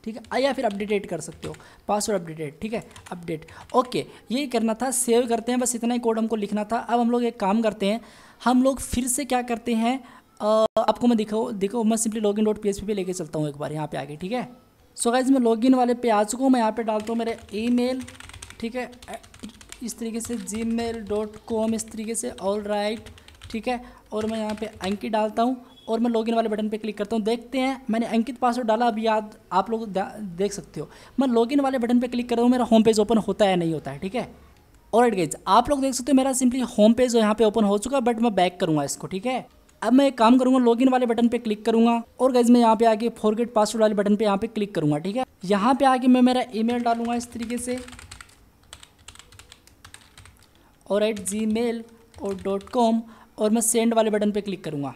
A: ठीक है, या फिर अपडेटेड कर सकते हो, पासवर्ड अपडेटेड, ठीक है, अपडेट। ओके, यही करना था, सेव करते हैं, बस इतना ही कोड हमको लिखना था। अब हम लोग एक काम करते हैं, हम लोग फिर से क्या करते हैं, आपको मैं दिखाओ मैं सिंपली login.php पे लेके चलता हूँ एक बार यहाँ पे आगे, ठीक है। सो गाइस मैं लॉगिन वाले पे आ चुका हूँ, मैं यहाँ पे डालता हूँ मेरे ईमेल, ठीक है, इस तरीके से gmail.com इस तरीके से, ऑल राइट, ठीक है। और मैं यहाँ पे अंकित डालता हूँ और मैं लॉगिन वाले बटन पे क्लिक करता हूँ। देखते हैं मैंने अंकित पासवर्ड डाला, अब याद आप लोग देख सकते हो। मैं लॉगिन वाले बटन पे क्लिक कर रहा हूँ, मेरा होम पेज ओपन होता है नहीं होता है, ठीक है। ऑलराइट गाइस, आप लोग देख सकते हो मेरा सिंपली होम पेज यहाँ पे ओपन हो चुका, बट मैं बैक करूँगा इसको, ठीक है। अब मैं एक काम करूँगा, लॉगिन वाले बटन पे क्लिक करूँगा और गाइस मैं यहाँ पे आके फॉरगेट पासवर्ड वाले बटन पे यहाँ पे क्लिक करूँगा, ठीक है। यहाँ पे आके मैं मेरा ईमेल डालूंगा इस तरीके से, ऑलराइट, gmail.com, और मैं सेंड वाले बटन पे क्लिक करूँगा।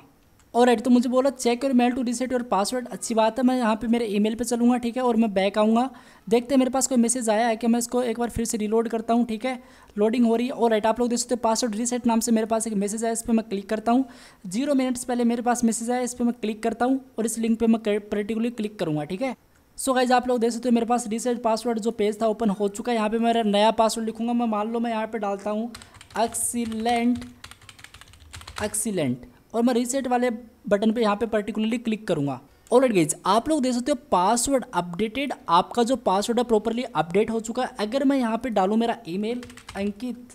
A: ऑलराइट, तो मुझे बोला check your mail to reset your password, अच्छी बात है। मैं यहाँ पे मेरे ईमेल पे चलूँगा, ठीक है, और मैं बैक आऊँगा। देखते हैं मेरे पास कोई मैसेज आया है कि, मैं इसको एक बार फिर से रिलोड करता हूँ, ठीक है, लोडिंग हो रही है। ऑलराइट, आप लोग देख सकते हो पासवर्ड रीसेट नाम से मेरे पास एक मैसेज आया, इस पर मैं क्लिक करता हूँ। 0 मिनट्स पहले मेरे पास मैसेज आया, इस पर मैं क्लिक करता हूँ और इस लिंक पर मैं पर्टिकुलरली क्लिक करूँगा, ठीक है। सो गाइज आप लोग देख सकते हो मेरे पास रीसेट पासवर्ड जो पेज था ओपन हो चुका है। यहाँ पे मेरा नया पासवर्ड लिखूँगा मैं, मान लो मैं यहाँ पे डालता हूँ एक्सीलेंट, और मैं रीसेट वाले बटन पे यहाँ पे पर्टिकुलरली क्लिक करूँगा। ऑलराइट गाइज, आप लोग देख सकते हो पासवर्ड अपडेटेड, आपका जो पासवर्ड है प्रॉपरली अपडेट हो चुका है। अगर मैं यहाँ पे डालूँ मेरा ईमेल अंकित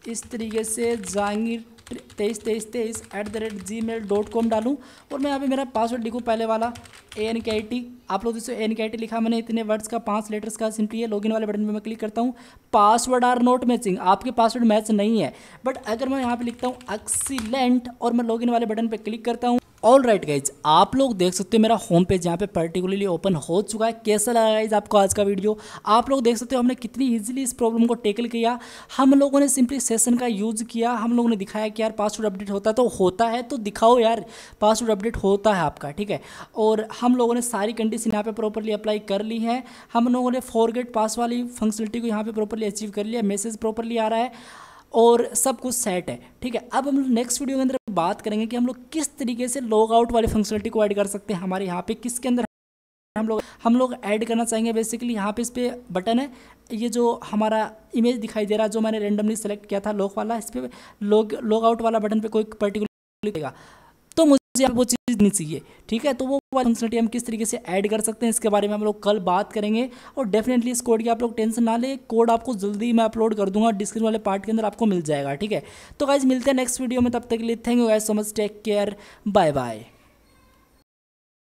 A: इस तरीके से जहांगीर 232323@gmail.com डालूँ और मैं यहाँ पे मेरा पासवर्ड लिखूँ पहले वाला ANKIT, आप लोग जैसे ANKIT लिखा मैंने, इतने वर्ड्स का 5 लेटर्स का सिंपली है। लॉगिन वाले बटन पे मैं क्लिक करता हूँ, पासवर्ड आर नॉट मैचिंग, आपके पासवर्ड मैच नहीं है। बट अगर मैं यहाँ पे लिखता हूँ एक्सीलेंट और मैं लॉगिन वाले बटन पे क्लिक करता हूँ। ऑल राइट गाइज, आप लोग देख सकते हो मेरा होम पेज यहाँ पे पर्टिकुलरली ओपन हो चुका है। कैसा लगा गाइज आपको आज का वीडियो? आप लोग देख सकते हो हमने कितनी इजीली इस प्रॉब्लम को टैकल किया। हम लोगों ने सिंपली सेशन का यूज़ किया, हम लोगों ने दिखाया कि यार पासवर्ड अपडेट होता है तो दिखाओ यार पासवर्ड अपडेट होता है आपका, ठीक है। और हम लोगों ने सारी कंडीशन यहाँ पे प्रॉपरली अप्लाई कर ली है। हम लोगों ने फॉरगेट पास वाली फंक्शनलिटी को यहाँ पे प्रॉपरली अचीव कर लिया, मैसेज प्रॉपरली आ रहा है और सब कुछ सेट है, ठीक है। अब हम नेक्स्ट वीडियो के अंदर बात करेंगे कि हम लोग किस तरीके से लॉग आउट वाली फंक्शनलिटी को ऐड कर सकते हैं हमारे यहाँ पे, किसके अंदर हम लोग ऐड करना चाहेंगे। बेसिकली यहाँ पे इस पर बटन है, ये जो हमारा इमेज दिखाई दे रहा है जो मैंने रेंडमली सेलेक्ट किया था लॉक वाला, इस पर लॉग आउट वाला बटन पे कोई पर्टिकुलर देगा तो मुझे वो चीज़ नहीं चाहिए, ठीक है। तो वो फंक्शनलिटी हम किस तरीके से ऐड कर सकते हैं इसके बारे में हम लोग कल बात करेंगे। और डेफिनेटली इस कोड की आप लोग टेंशन ना ले, कोड आपको जल्दी मैं अपलोड कर दूंगा, डिस्क्रिप्शन वाले पार्ट के अंदर आपको मिल जाएगा, ठीक है। तो गाइज मिलते हैं नेक्स्ट वीडियो में, तब तक के लिए thank you guys so much, take care, bye bye.